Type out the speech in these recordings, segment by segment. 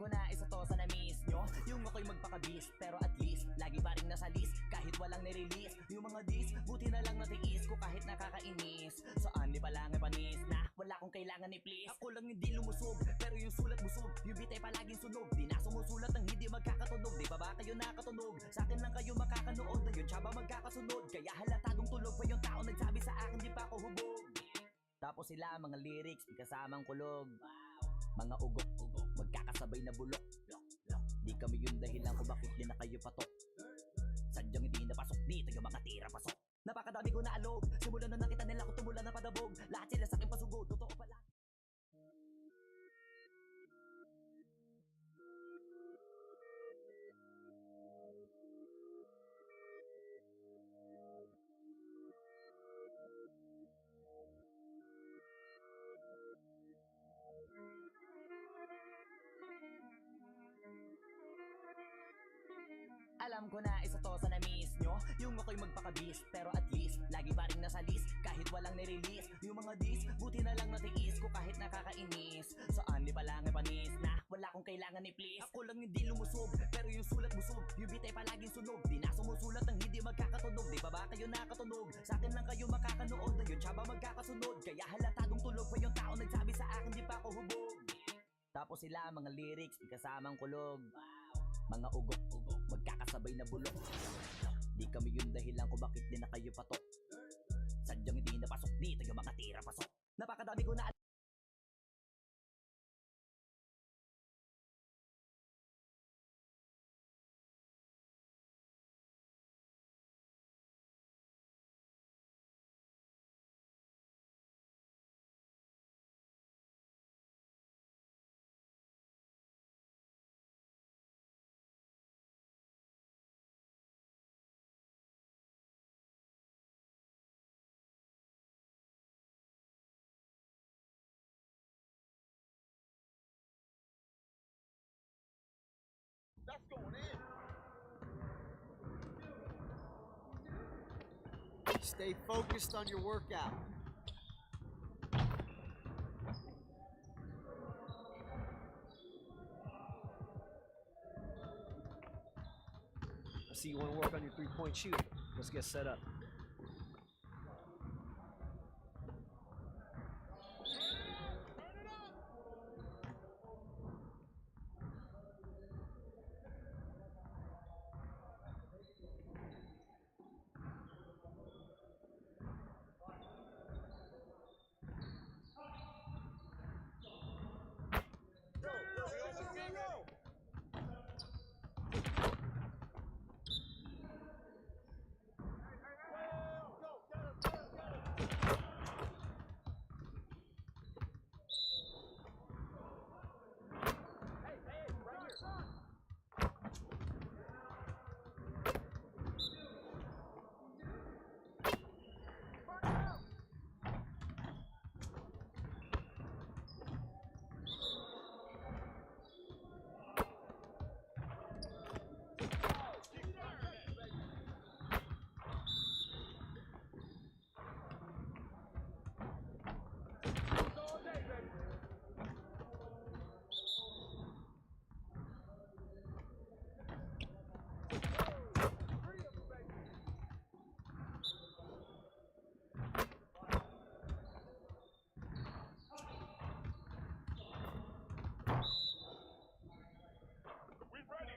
ko na isa to sa na-miss nyo, yung ako'y magpakabis, pero at least lagi pa rin nasa list, kahit walang nirelease. Yung mga dis, buti na lang natiis ko kahit nakakainis. Saan di palang panis na wala kong kailangan ni please. Ako lang hindi lumusog, pero yung sulat busog. Yung beat ay palaging sunog, di na sumusulat ng hindi magkakatunog. Di ba ba kayo nakatunog? Sa akin lang kayo makakanood, ayun siya ba magkakasunod? Kaya halatadong tulog pa yung tao nagsabi sa akin di pa ako hubog. Tapos sila mga lyrics, di kasamang kulog. Mga ugok-ugok, magkakasabay na bulok. Di kami yung dahilan kung bakit di na kayo patok. Sadyang hindi napasok dito yung mga tira pasok. Napakadami ko na alog, simula na nakita nila ko tumula na padabog. Lahat sila sa akin pasugod, totoo pala. Alam ko na isa to sa na-miss nyo, yung ako'y magpakabis, pero at least lagi pa rin nasa list, kahit walang nirelease. Yung mga dis, buti na lang natiis ko kahit nakakainis. Saan di palang panis na wala kong kailangan ni please. Ako lang hindi lumusog, pero yung sulat busog. Yung beat ay palaging sunog, di na sumusulat ng hindi magkakatunog. Di ba ba kayo nakatunog? Sa akin lang kayo makakanood, ayun siya ba magkakasunod? Kaya halatadong tulog pa yung tao nagsabi sa akin di pa ako hubog. Tapos sila mga lyrics, di kasamang kulog. Mga ugok-ugok, magkakasabay na bulok. Di kami yung dahilan kung bakit di na kayo patok. Sadyang hindi napasok dito yung mga tira pasok. Napakadami ko na That's going in. Stay focused on your workout. I see you want to work on your three-point shooting. Let's get set up.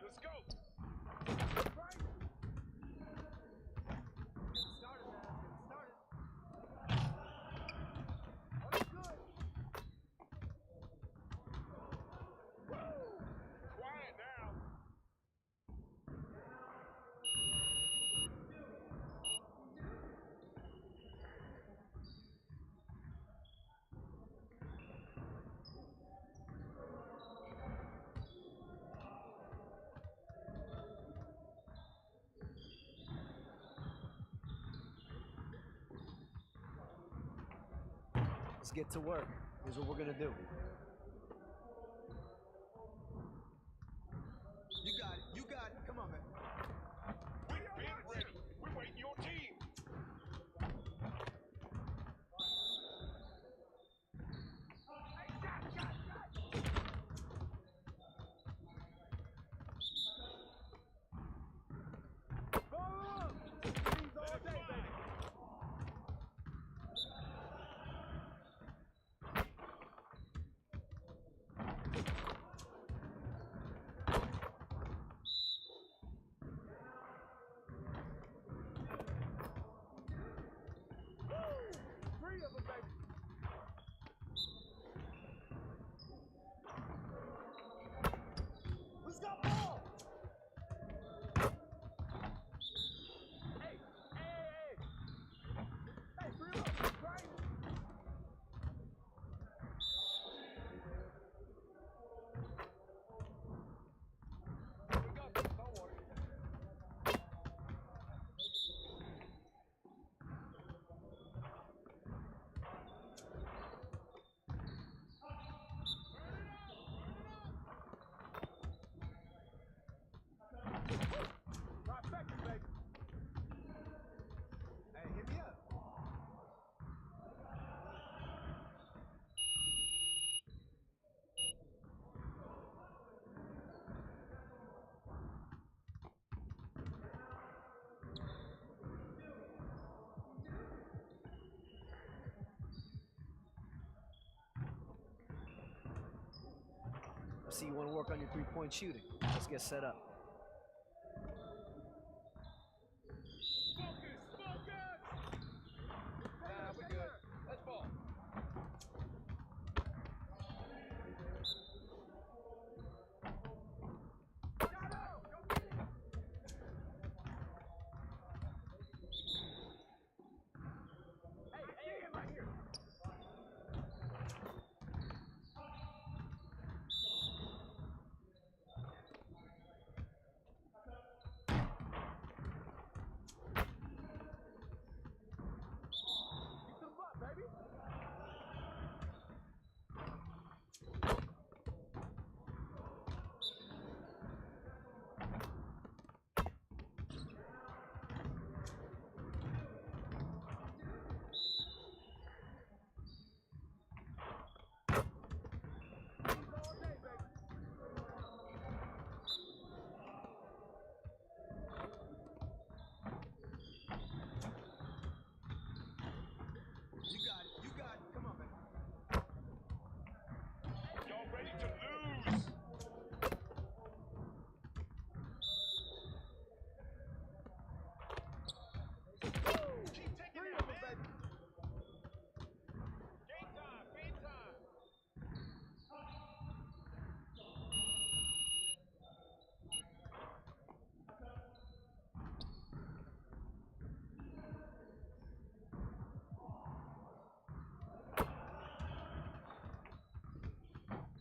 Let's go. Let's get to work. Here's what we're gonna do. You got it. You got it. Come on, man. We've been ready. We're waiting your team. See, you want to work on your three-point shooting. Let's get set up. We're good. Let's ball.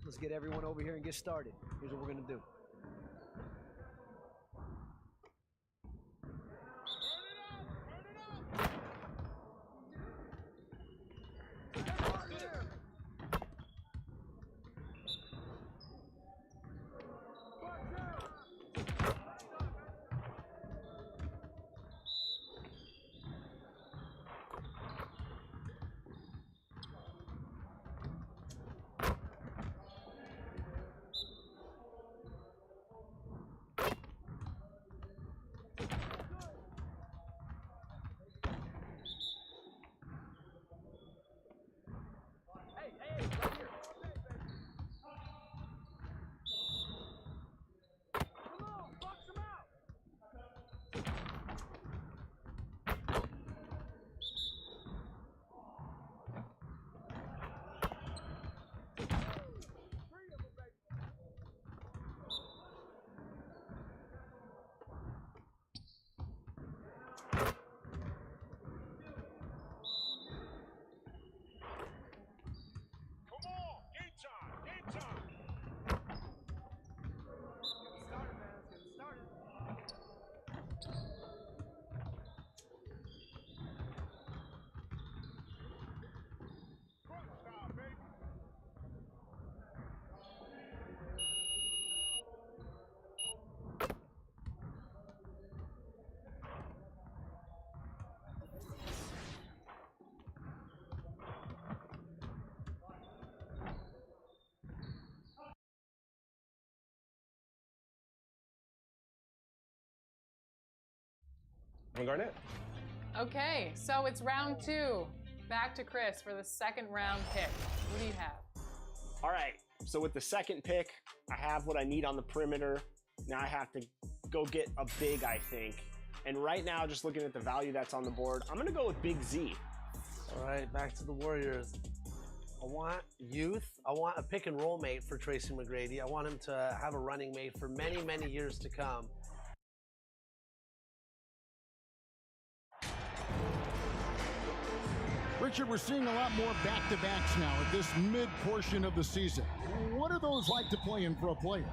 Let's get everyone over here and get started. Here's what we're gonna do. Garnett. Okay, so it's round 2. Back to Chris for the second round pick. What do you have? All right, so with the second pick, I have what I need on the perimeter. Now I have to go get a big, I think. And right now, just looking at the value that's on the board, I'm gonna go with Big Z. All right, back to the Warriors. I want youth. I want a pick and roll mate for Tracy McGrady. I want him to have a running mate for many, many years to come. Richard, we're seeing a lot more back-to-backs now at this mid-portion of the season. What are those like to play in for a player?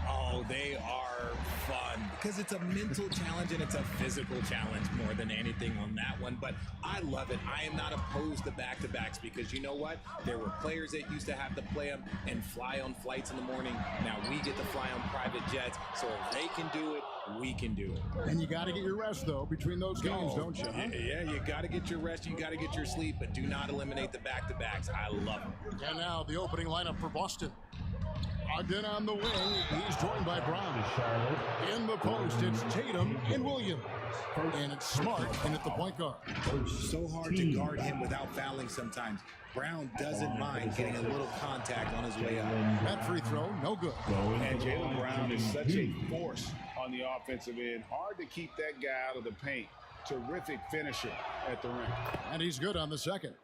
Oh, they are fun because it's a mental challenge and it's a physical challenge more than anything on that one. But I love it. I am not opposed to back-to-backs because you know what? There were players that used to have to play them and fly on flights in the morning. Now we get to fly on private jets. So if they can do it, we can do it. And you got to get your rest, though, between those games, don't you? Huh? Yeah, you got to get your rest. You got to get your sleep, but do not eliminate the back-to-backs. I love them. And now the opening lineup for Boston. Brogdon on the wing. He's joined by Brown. In the post, it's Tatum and Williams. And it's Smart in at the point guard. So hard to guard him without fouling sometimes. Brown doesn't mind getting a little contact on his way up. That free throw, no good. And Jaylen Brown is such a force on the offensive end. Hard to keep that guy out of the paint. Terrific finisher at the rim. And he's good on the second.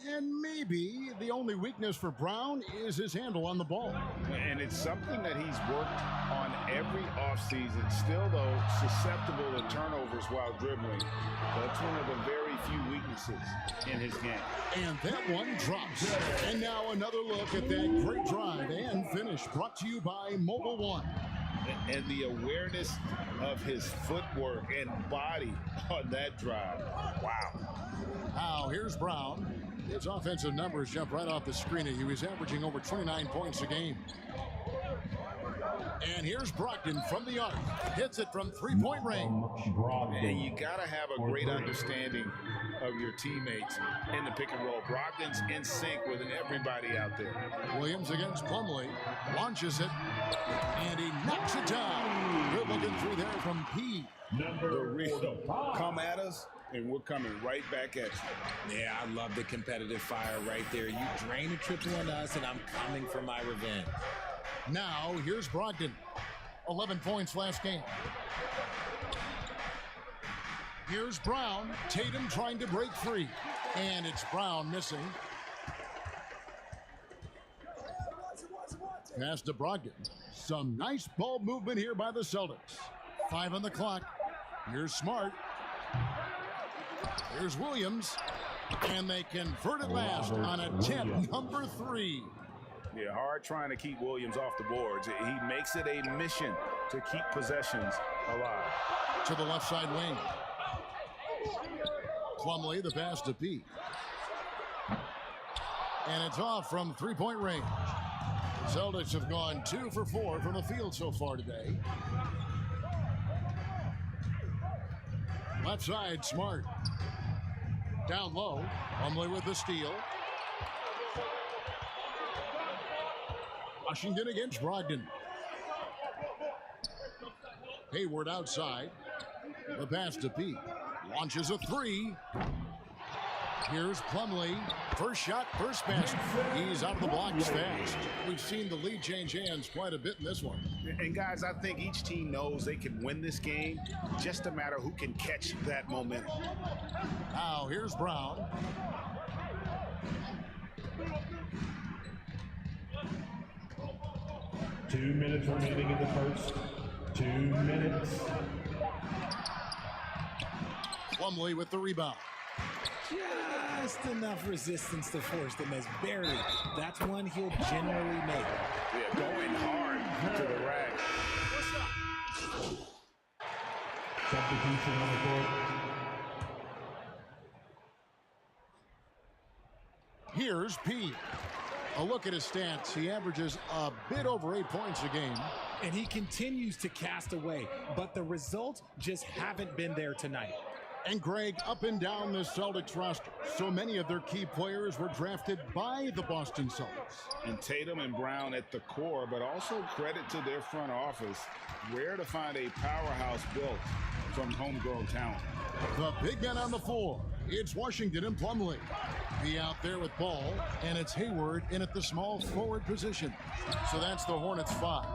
And maybe the only weakness for Brown is his handle on the ball. And it's something that he's worked on every offseason. Still, though, susceptible to turnovers while dribbling. That's one of the very few weaknesses in his game. And that one drops. And now another look at that great drive and finish brought to you by Mobile One. And the awareness of his footwork and body on that drive. Wow. Now here's Brown. His offensive numbers jump right off the screen. He was averaging over 29 points a game. And here's Brogdon from the arc. Hits it from three-point range. And you got to have a great understanding of your teammates in the pick and roll. Brogdon's in sync with everybody out there. Williams against Plumlee. Launches it. And he knocks it down. Good looking through there from P. The real come at us, and we're coming right back at you. Yeah, I love the competitive fire right there. You drain a triple on us, and I'm coming for my revenge. Now, here's Brogdon. 11 points last game. Here's Brown. Tatum trying to break free. And it's Brown missing. Pass to Brogdon. Some nice ball movement here by the Celtics. 5 on the clock. Here's Smart. Here's Williams. And they convert it last on attempt number 3. Yeah, hard trying to keep Williams off the boards. He makes it a mission to keep possessions alive. To the left side wing. Plumlee, the pass to P. And it's off from three-point range. Celtics have gone 2 for 4 from the field so far today. Left side, Smart. Down low, Plumlee with the steal. Washington against Brogdon. Hayward outside. The pass to P. Launches a 3. Here's Plumlee. First shot, first basket. He's out of the blocks fast. We've seen the lead change hands quite a bit in this one. And guys, I think each team knows they can win this game. Just a matter who can catch that momentum. Now here's Brown. Two minutes remaining in the first. 2 minutes. Plumlee with the rebound. Just enough resistance to force the miss. Barely. That's one he'll generally make. Yeah, going hard to the rack. Substitution on the court. Here's P. A look at his stats. He averages a bit over 8 points a game. And he continues to cast away, but the results just haven't been there tonight. And Greg, up and down the Celtics roster, so many of their key players were drafted by the Boston Celtics. And Tatum and Brown at the core, but also credit to their front office. Rare to find a powerhouse built from homegrown talent. The big men on the floor. It's Washington and Plumlee. Be out there with ball, and it's Hayward in at the small forward position. So that's the Hornets 5.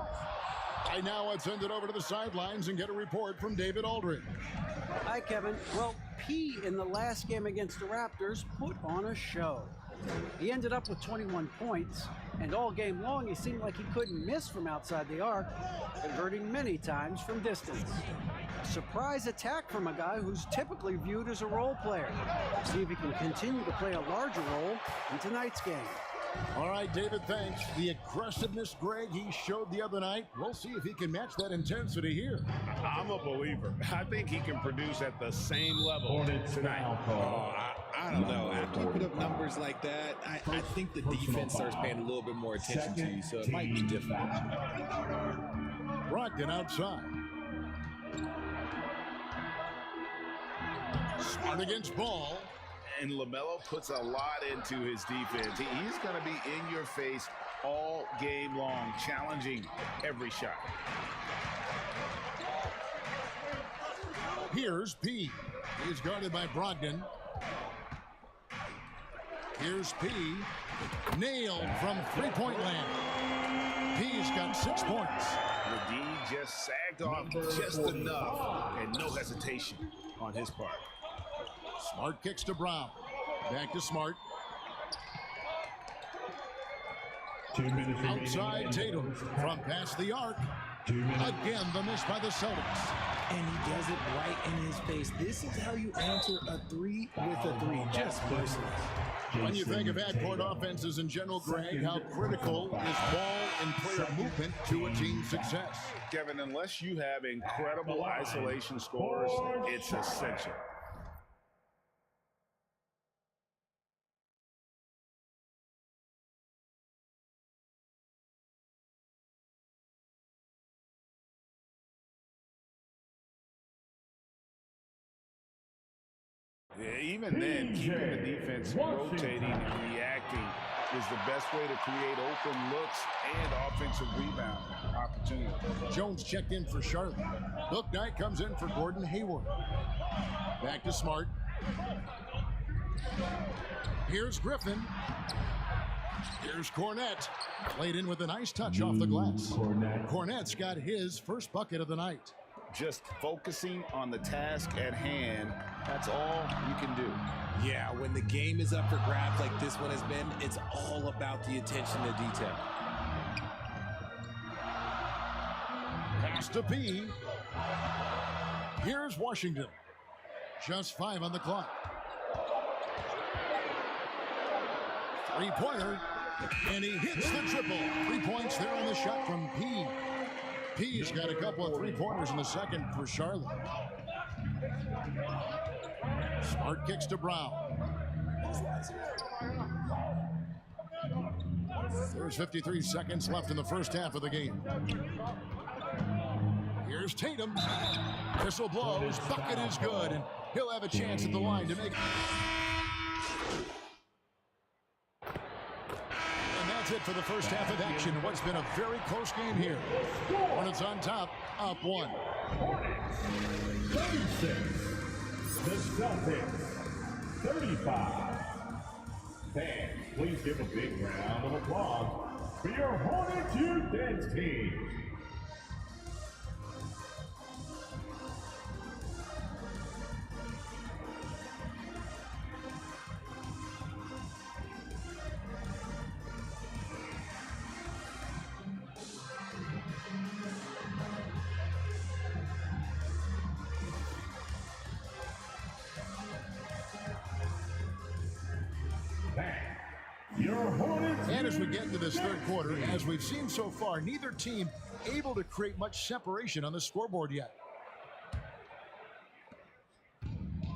Right now, let's send it over to the sidelines and get a report from David Aldridge. Hi, Kevin. Well, P in the last game against the Raptors put on a show. He ended up with 21 points, and all game long he seemed like he couldn't miss from outside the arc, converting many times from distance. A surprise attack from a guy who's typically viewed as a role player. See if he can continue to play a larger role in tonight's game. All right, David, thanks. The aggressiveness, Greg, he showed the other night. We'll see if he can match that intensity here. I'm a believer. I think he can produce at the same level tonight. I don't know. After you put up numbers like that, I think the defense starts paying a little bit more attention to you, so it might be different. Brogdon outside. Smart against Ball. And LaMelo puts a lot into his defense. He's going to be in your face all game long, challenging every shot. Here's P. He's guarded by Brogdon. Here's P. Nailed from three-point land. P's got 6 points. The D just sagged off just enough, and no hesitation on his part. Smart kicks to Brown. Back to Smart. 2 minutes remaining. Outside Tatum from past the arc. 2 minutes. Again, the miss by the Celtics. And he does it right in his face. This is how you answer a three with a three. Just merciless. When you think of backcourt offenses in general, Greg, how critical is ball and player movement to a team's success? Kevin, unless you have incredible isolation scores, it's essential. Yeah, even then, keeping the defense rotating and reacting is the best way to create open looks and offensive rebound opportunities. Jones checked in for Charlotte. Book Knight comes in for Gordon Hayward. Back to Smart. Here's Griffin. Here's Cornette. Played in with a nice touch off the glass. Cornette's got his first bucket of the night. Just focusing on the task at hand, that's all you can do. Yeah, when the game is up for grabs like this one has been, it's all about the attention to detail. Pass to P. Here's Washington. Just 5 on the clock. Three-pointer, and he hits the triple. 3 points there on the shot from P. P's got a couple of three-pointers in the second for Charlotte. Smart kicks to Brown. There's 53 seconds left in the first half of the game. Here's Tatum. Whistle blows. Bucket is good, and he'll have a chance at the line to make it. That's it for the first half of action. What's been a very close game here. Hornets on top, up 1. 36. The Celtics, 35. Fans, please give a big round of applause for your Hornets Youth Dance team. And as we get into this third quarter, as we've seen so far, neither team able to create much separation on the scoreboard yet.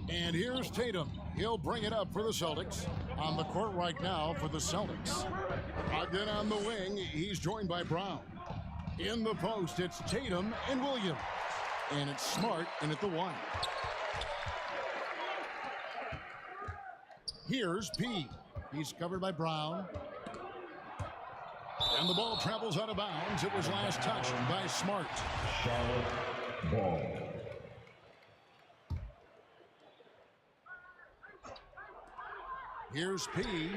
And here's Tatum. He'll bring it up for the Celtics. On the court right now for the Celtics. Brogdon on the wing. He's joined by Brown. In the post, it's Tatum and Williams. And it's Smart in at the 1. Here's P. He's covered by Brown. And the ball travels out of bounds. It was last touched by Smart. Charlotte ball. Here's P.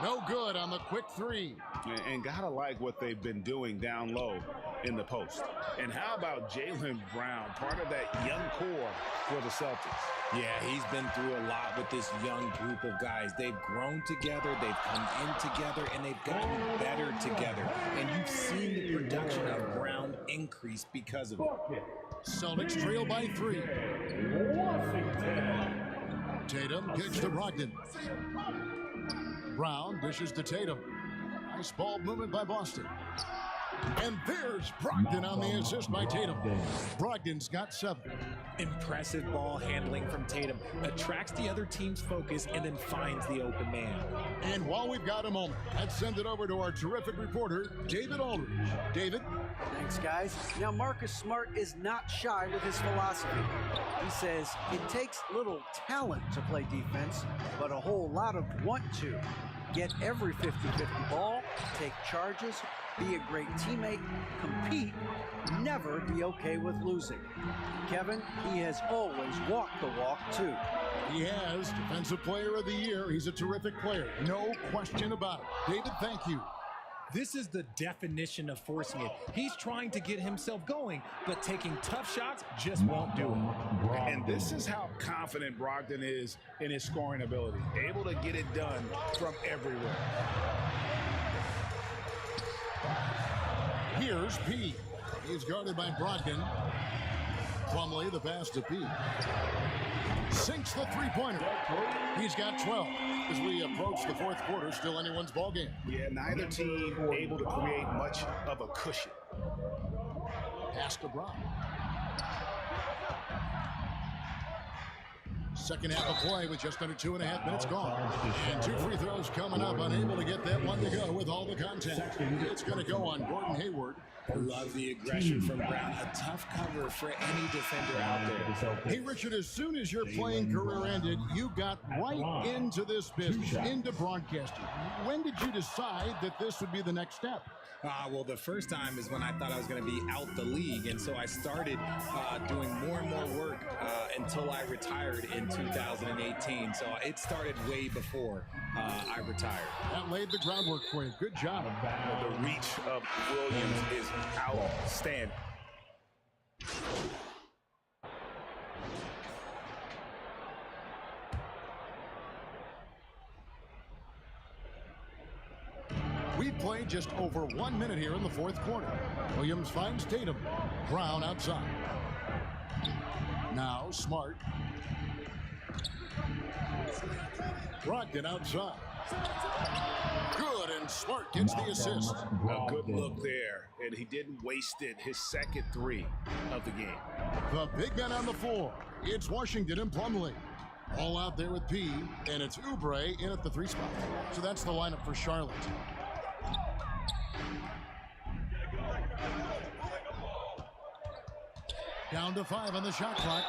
No good on the quick 3. And gotta like what they've been doing down low in the post. And how about Jaylen Brown, part of that young core for the Celtics? Yeah, he's been through a lot with this young group of guys. They've grown together, they've come in together, and they've gotten better together. And you've seen the production of Brown increase because of it. Celtics trail by 3. Tatum kicks to Brogdon. Brown dishes to Tatum. Nice ball movement by Boston. And there's Brogdon on the assist by Tatum. Brogdon's got 7. Impressive ball handling from Tatum. Attracts the other team's focus and then finds the open man. And while we've got a moment, let's send it over to our terrific reporter, David Aldridge. David? Thanks, guys. Now, Marcus Smart is not shy with his philosophy. He says it takes little talent to play defense, but a whole lot of want to. Get every 50-50 ball, take charges, be a great teammate, compete, never be okay with losing. Kevin, he has always walked the walk too. He has Defensive Player of the Year. He's a terrific player. No question about it. David, thank you. This is the definition of forcing it. He's trying to get himself going, but taking tough shots just won't do it. And this is how confident Brogdon is in his scoring ability. Able to get it done from everywhere. Here's P. He's guarded by Brogdon. Plumlee, the pass to P. Sinks the three-pointer. He's got 12 as we approach the fourth quarter. Still anyone's ball game. Yeah, neither team able to create much of a cushion. Pass to Brown. Second half of play with just under 2.5 minutes gone. And 2 free throws coming up. Unable to get that one to go with all the contact. It's going to go on Gordon Hayward. I love the aggression from Brown. A tough cover for any defender out there. Hey, Richard, as soon as your playing career ended, you got right into this business, into broadcasting. When did you decide that this would be the next step? Well, the first time is when I thought I was going to be out the league, and so I started doing more and more work until I retired in 2018. So it started way before I retired. That laid the groundwork for you. Good job. The reach of Williams is outstanding. We've played just over 1 minute here in the fourth quarter. Williams finds Tatum. Brown outside. Now Smart. Brogdon outside. Good, and Smart gets the assist. A good look there, and he didn't waste it. His second 3 of the game. The big man on the floor. It's Washington and Plumlee. All out there with P, and it's Oubre in at the 3 spot. So that's the lineup for Charlotte. Down to 5 on the shot clock.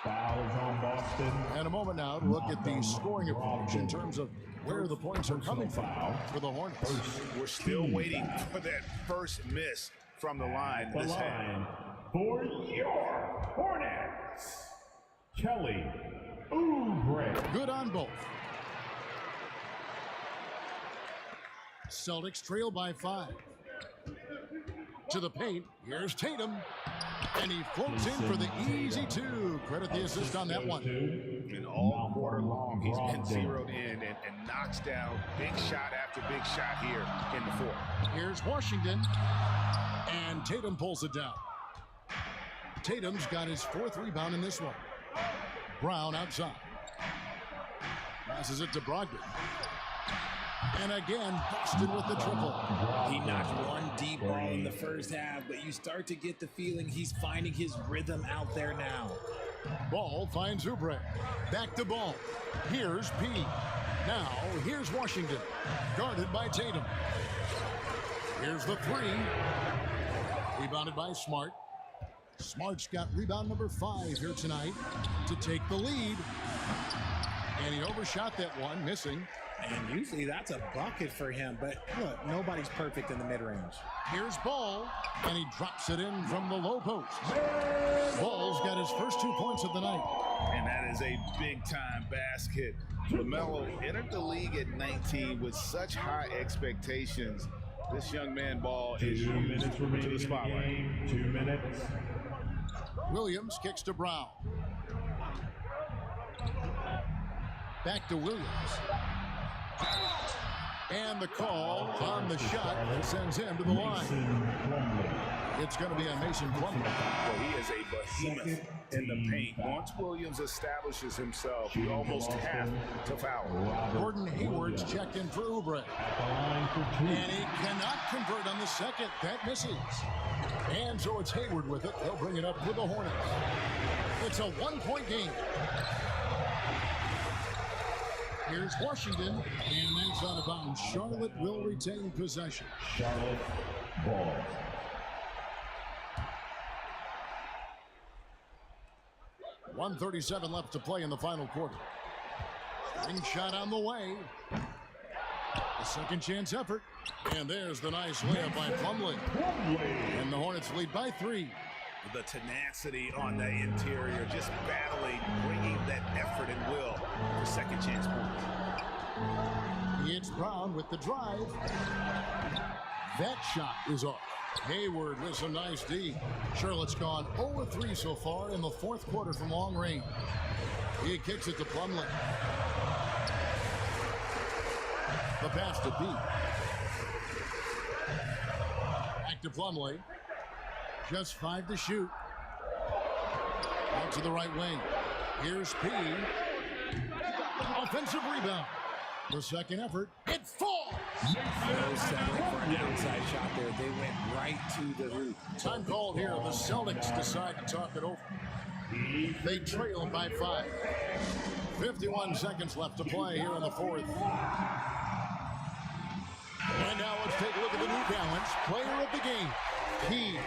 Fouls on Boston. And a moment now to look at the scoring approach in terms of where the points are coming from for the Hornets. We're still waiting for that first miss from the line. The line for your Hornets, Kelly Oubre. Good on both. Celtics trail by 5. To the paint, here's Tatum. And he floats in for the easy 2. Credit the assist on that one. And all quarter long, he's been zeroed in and knocks down big shot after big shot here in the fourth. Here's Washington. And Tatum pulls it down. Tatum's got his 4th rebound in this one. Brown outside. Passes it to Brogdon. And again, Boston with the triple. He knocked one deep ball in the first half, but you start to get the feeling he's finding his rhythm out there now. Ball finds Oubre. Back to Ball. Here's P. Now, here's Washington. Guarded by Tatum. Here's the 3. Rebounded by Smart. Smart's got rebound number 5 here tonight to take the lead. And he overshot that one, missing. And usually that's a bucket for him, but look, nobody's perfect in the mid-range. Here's Ball, and he drops it in from the low post. Ball's got his first 2 points of the night. And that is a big-time basket. LaMelo entered the league at 19 with such high expectations. This young man, Ball, is used to the spotlight. 2 minutes. Williams kicks to Brown. Back to Williams. And the call on the shot sends him to the line. It's going to be on Mason Plumlee. Well, he is a behemoth in the paint. Once Williams establishes himself, you almost have to foul. Gordon Hayward's checked in for Oubre. And he cannot convert on the second. That misses. And so it's Hayward with it. They'll bring it up for the Hornets. It's a 1-point game. Here's Washington, and that's out of bounds. Charlotte will retain possession. Charlotte ball. .137 left to play in the final quarter. Ring shot on the way. A second chance effort. And there's the nice layup by Plumlee. And the Hornets lead by 3. The tenacity on the interior, just battling, bringing that effort and will for second chance points. It's Brown with the drive. That shot is off. Hayward with some nice D. Charlotte's gone 0-3 so far in the fourth quarter from long range. He kicks it to Plumlee. The pass to B. Back to Plumlee. Just 5 to shoot. Out to the right wing. Here's P. Offensive rebound. The second effort. It falls. No settling for an outside shot there. They went right to the hoop. Time called here. The Celtics decide to talk it over. They trail by 5. 51 seconds left to play here in the fourth. And now let's take a look at the New Balance player of the game. P.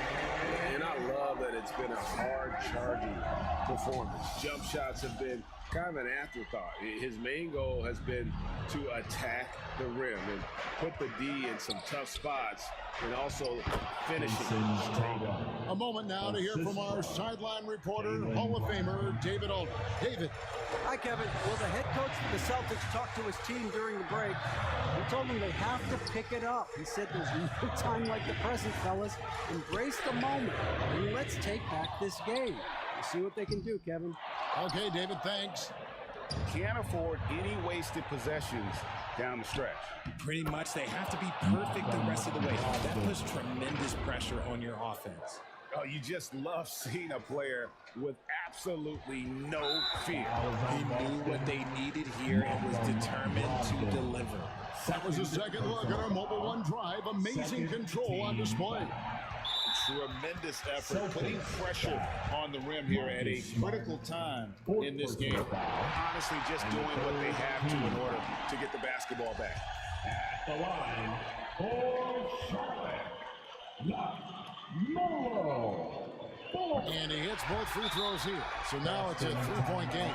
And I love that it's been a hard-charging performance. Jump shots have been kind of an afterthought. His main goal has been to attack the rim and put the D in some tough spots and also finishing strong. A moment now to hear from our sideline reporter, Hall of Famer David Aldridge. David. Hi, Kevin. Well, the head coach for the Celtics talked to his team during the break. He told them they have to pick it up. He said there's no time like the present, fellas. Embrace the moment, and let's take back this game. We'll see what they can do, Kevin. Okay, David, thanks. Can't afford any wasted possessions down the stretch. Pretty much, they have to be perfect the rest of the way. That puts tremendous pressure on your offense. Oh, you just love seeing a player with absolutely no fear. He knew what they needed here and was determined to deliver. That was a second look at our Mobile One drive. Amazing control on display. Tremendous effort, putting pressure on the rim here at a critical time in this game. Honestly, just doing what they have to in order to get the basketball back. At the line for Charlotte, Molo. And he hits both free throws here. So now it's a 3-point game.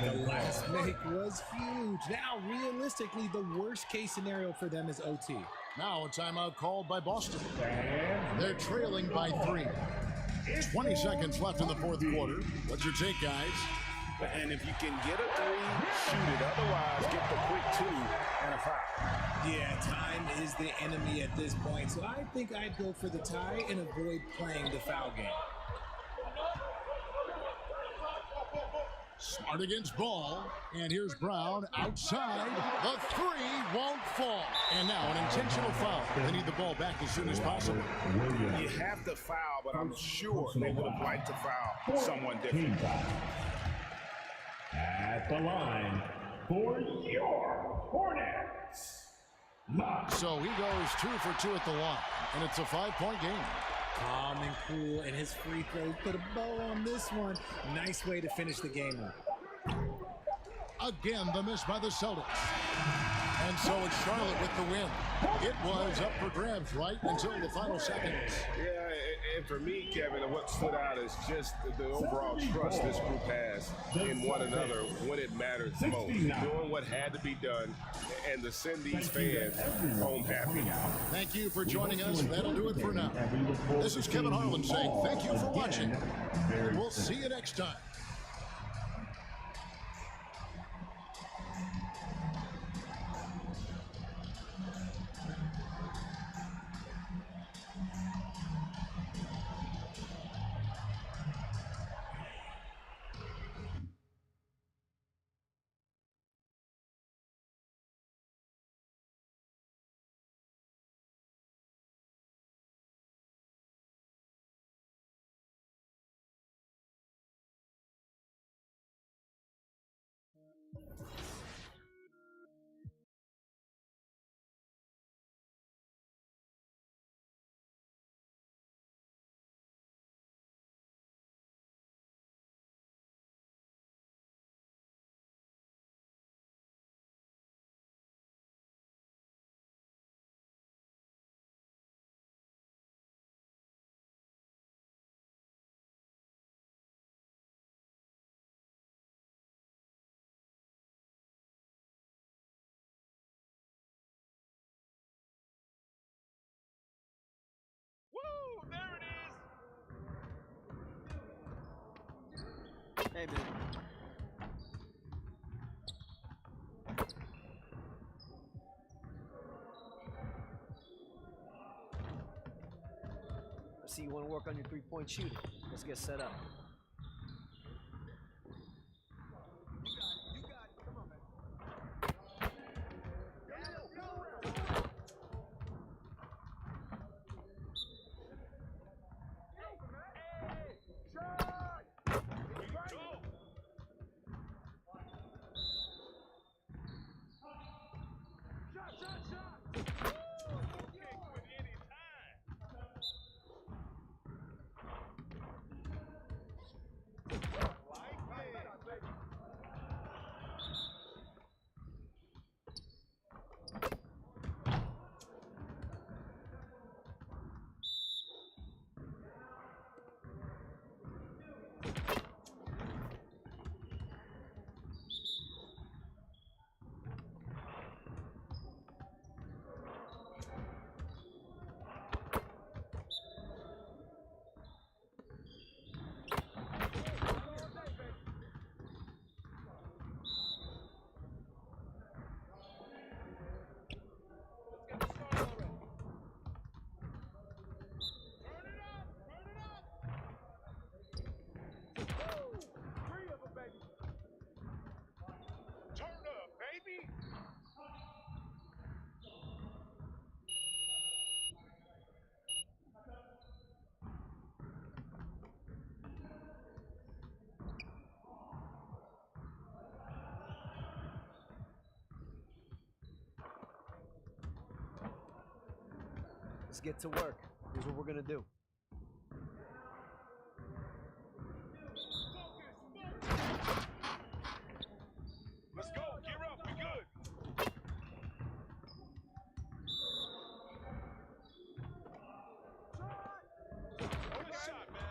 The last make was huge. Now, realistically, the worst case scenario for them is OT. Now a timeout called by Boston. They're trailing by 3. 20 seconds left in the fourth quarter. What's your take, guys? And if you can get a 3, shoot it. Otherwise, get the quick 2 and a foul. Yeah, time is the enemy at this point. So I think I'd go for the tie and avoid playing the foul game. Smart against Ball. And here's Brown outside. The 3 won't fall. And now an intentional foul. They need the ball back as soon as possible. You have to foul, but I'm sure they would have liked to foul someone different. At the line for your Hornets. So he goes 2 for 2 at the line. And it's a 5-point game. Calm and cool, and his free throws put a bow on this one. Nice way to finish the game up. Again, the miss by the Celtics. And so it's Charlotte with the win. It was up for grabs right until the final seconds. Yeah, and for me, Kevin, what stood out is just the overall trust this group has in one another when it matters most. Doing what had to be done and to send these fans home happy. Thank you for joining us. That'll do it for now. This is Kevin Harlan saying thank you for watching. We'll see you next time. Hey, man. I see you want to work on your three-point shooting. Let's get set up. Let's get to work. Here's what we're gonna do. Let's go. Gear up. We good. Good shot, man.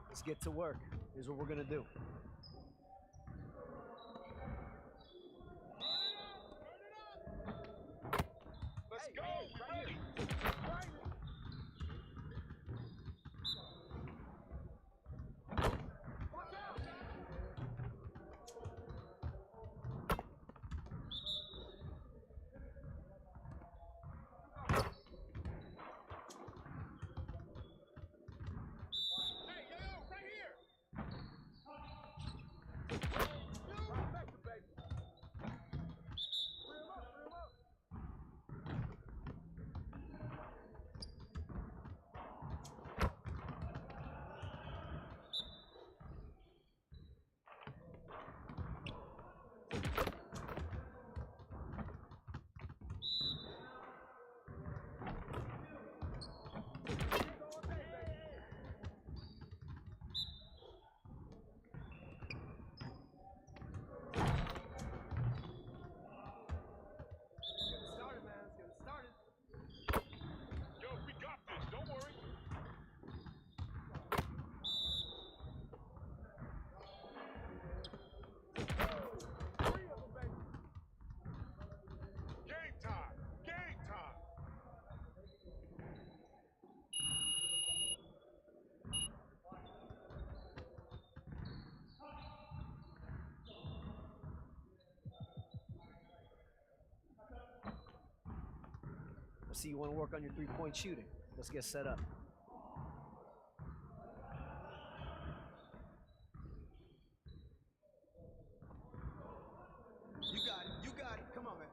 Let's get to work. Here's what we're gonna do. Let's go. We ready. Hey, yo, right here. See, you want to work on your three-point shooting. Let's get set up. You got it. You got it. Come on, man.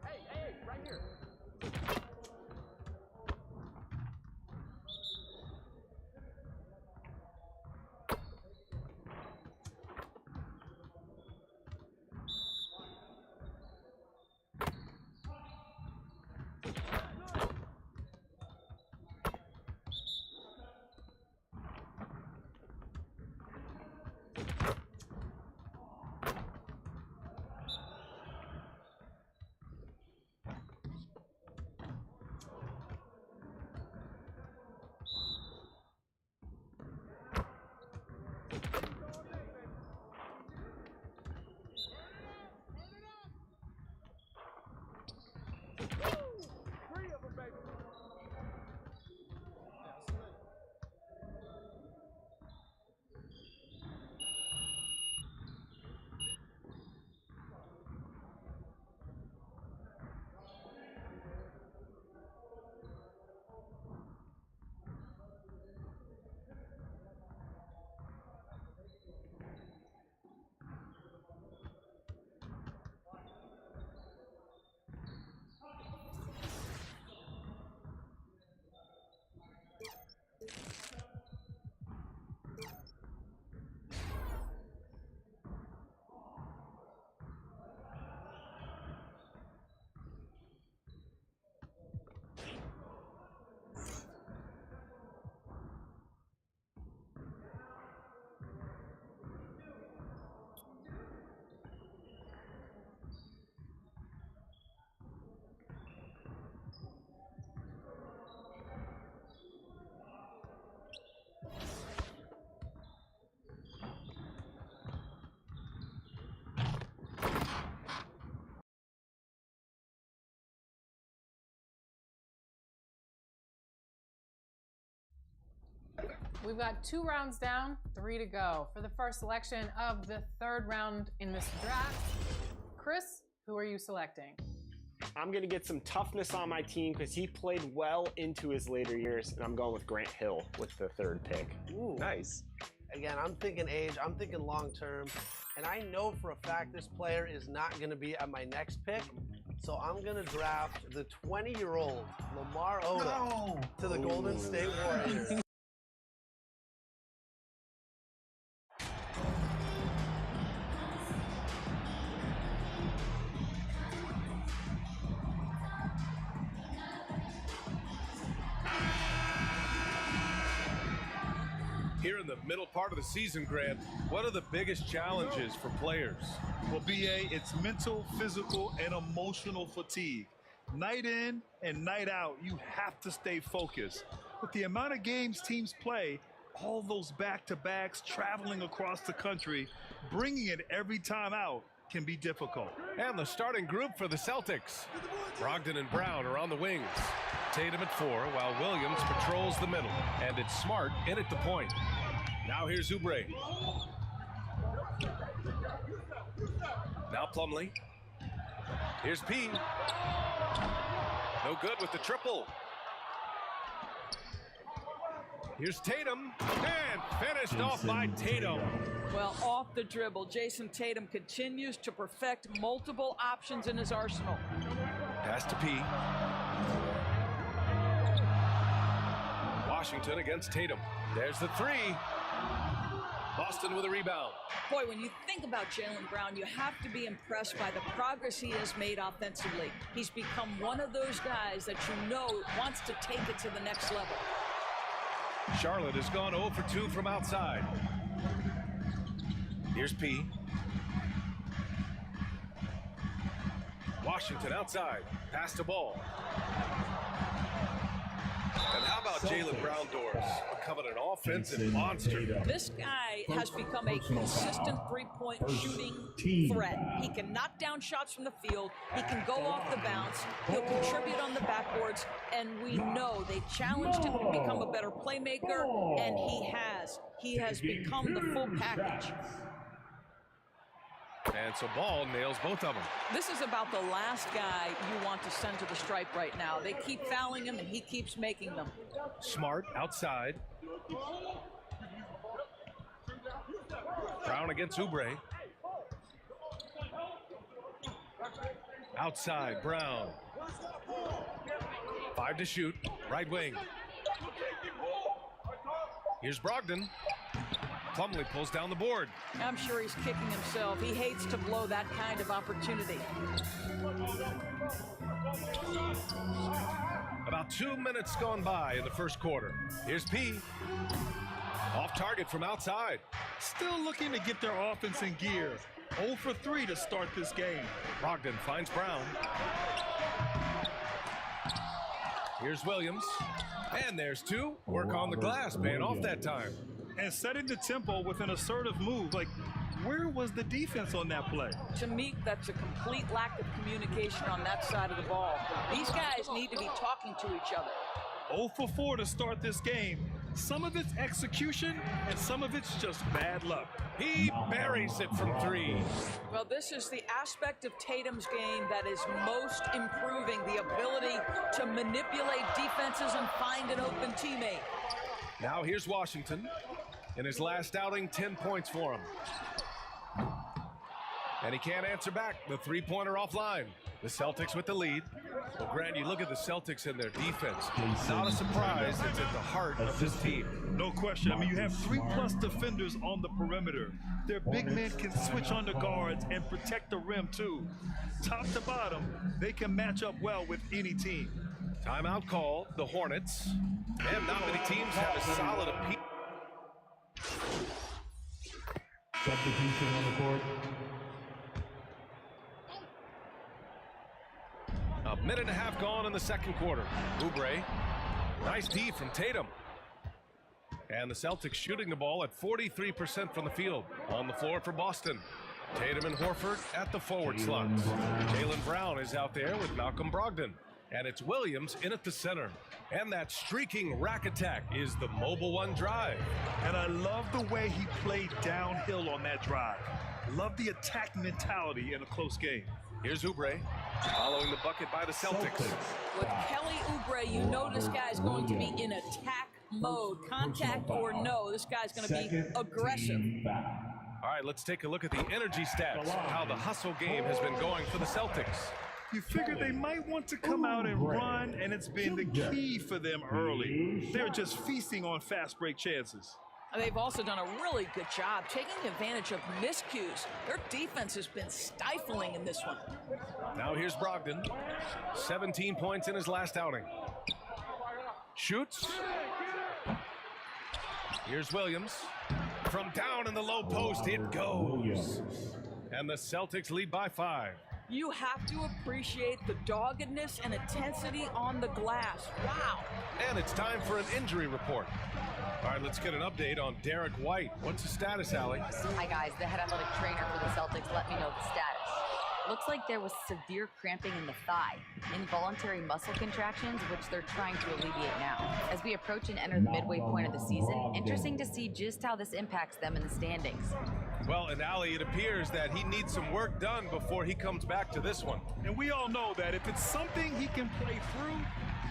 Hey, right here. We've got 2 rounds down, 3 to go. For the first selection of the 3rd round in this draft, Chris, who are you selecting? I'm going to get some toughness on my team because he played well into his later years, and I'm going with Grant Hill with the 3rd pick. Ooh. Nice. Again, I'm thinking age, I'm thinking long term, and I know for a fact this player is not going to be at my next pick, so I'm going to draft the 20-year-old Lamar Odom to the Golden State Warriors. Here in the middle part of the season, Grant, what are the biggest challenges for players? Well, BA, it's mental, physical, and emotional fatigue. Night in and night out, you have to stay focused. With the amount of games teams play, all those back-to-backs, traveling across the country, bringing it every time out can be difficult. And the starting group for the Celtics. Brogdon and Brown are on the wings. Tatum at 4, while Williams patrols the middle. And it's Smart in at the point. Now here's Oubre. Now Plumlee. Here's P. No good with the triple. Here's Tatum. And finished off by Tatum. Well, off the dribble, Jason Tatum continues to perfect multiple options in his arsenal. Pass to P. Washington against Tatum. There's the 3. Boston with a rebound. Boy, when you think about Jaylen Brown, you have to be impressed by the progress he has made offensively. He's become one of those guys that you know wants to take it to the next level. Charlotte has gone 0 for 2 from outside. Here's P. Washington outside. Pass to Ball. And how about Jaylen Brown doors becoming an offensive monster? This guy has become a consistent three-point shooting threat. He can knock down shots from the field. He can go off the bounce. He'll contribute on the backboards. And we know they challenged him to become a better playmaker, and he has. He has become the full package. And so Ball nails both of them. This is about the last guy you want to send to the stripe right now. They keep fouling him, and he keeps making them. Smart outside. Brown against Oubre. Outside, Brown. 5 to shoot, right wing. Here's Brogdon. Plumlee pulls down the board. I'm sure he's kicking himself. He hates to blow that kind of opportunity. About 2 minutes gone by in the first quarter. Here's P. Off target from outside. Still looking to get their offense in gear. 0 for 3 to start this game. Brogdon finds Brown. Here's Williams. And there's 2. Work on the glass, paying off that time. And setting the tempo with an assertive move. Like, where was the defense on that play? To me, that's a complete lack of communication on that side of the ball. These guys need to be talking to each other. 0 for 4 to start this game. Some of it's execution, and some of it's just bad luck. He buries it from 3. Well, this is the aspect of Tatum's game that is most improving, the ability to manipulate defenses and find an open teammate. Now here's Washington. In his last outing, 10 points for him. And he can't answer back. The three-pointer offline. The Celtics with the lead. Well, Grant, you look at the Celtics and their defense. Not a surprise. It's at the heart of this team. No question. I mean, you have 3+ defenders on the perimeter. Their big men can switch on the guards and protect the rim, too. Top to bottom, they can match up well with any team. Timeout call, the Hornets. And not many teams have a solid appeal. Substitution on the court. A minute and a half gone in the second quarter. Oubre, nice D from Tatum. And the Celtics shooting the ball at 43% from the field. On the floor for Boston. Tatum and Horford at the forward slots. Jaylen Brown is out there with Malcolm Brogdon. And it's Williams in at the center. And that streaking rack attack is the mobile one drive. And I love the way he played downhill on that drive. Love the attack mentality in a close game. Here's Oubre, following the bucket by the Celtics. With Kelly Oubre, you know this guy's going to be in attack mode. Contact or no, this guy's going to be aggressive. All right, let's take a look at the energy stats, how the hustle game has been going for the Celtics. You figure they might want to come out and run, and it's been the key for them early. They're just feasting on fast break chances. They've also done a really good job taking advantage of miscues. Their defense has been stifling in this one. Now here's Brogdon, 17 points in his last outing. Shoots. Here's Williams. From down in the low post, it goes. And the Celtics lead by 5. You have to appreciate the doggedness and intensity on the glass. Wow. And it's time for an injury report. All right, let's get an update on Derek White. What's the status, Allie? Hi, guys. The head athletic trainer for the Celtics let me know the status. Looks like there was severe cramping in the thigh, involuntary muscle contractions, which they're trying to alleviate now. As we approach and enter the midway point of the season, interesting to see just how this impacts them in the standings. Well, and Allie, it appears that he needs some work done before he comes back to this one. And we all know that if it's something he can play through,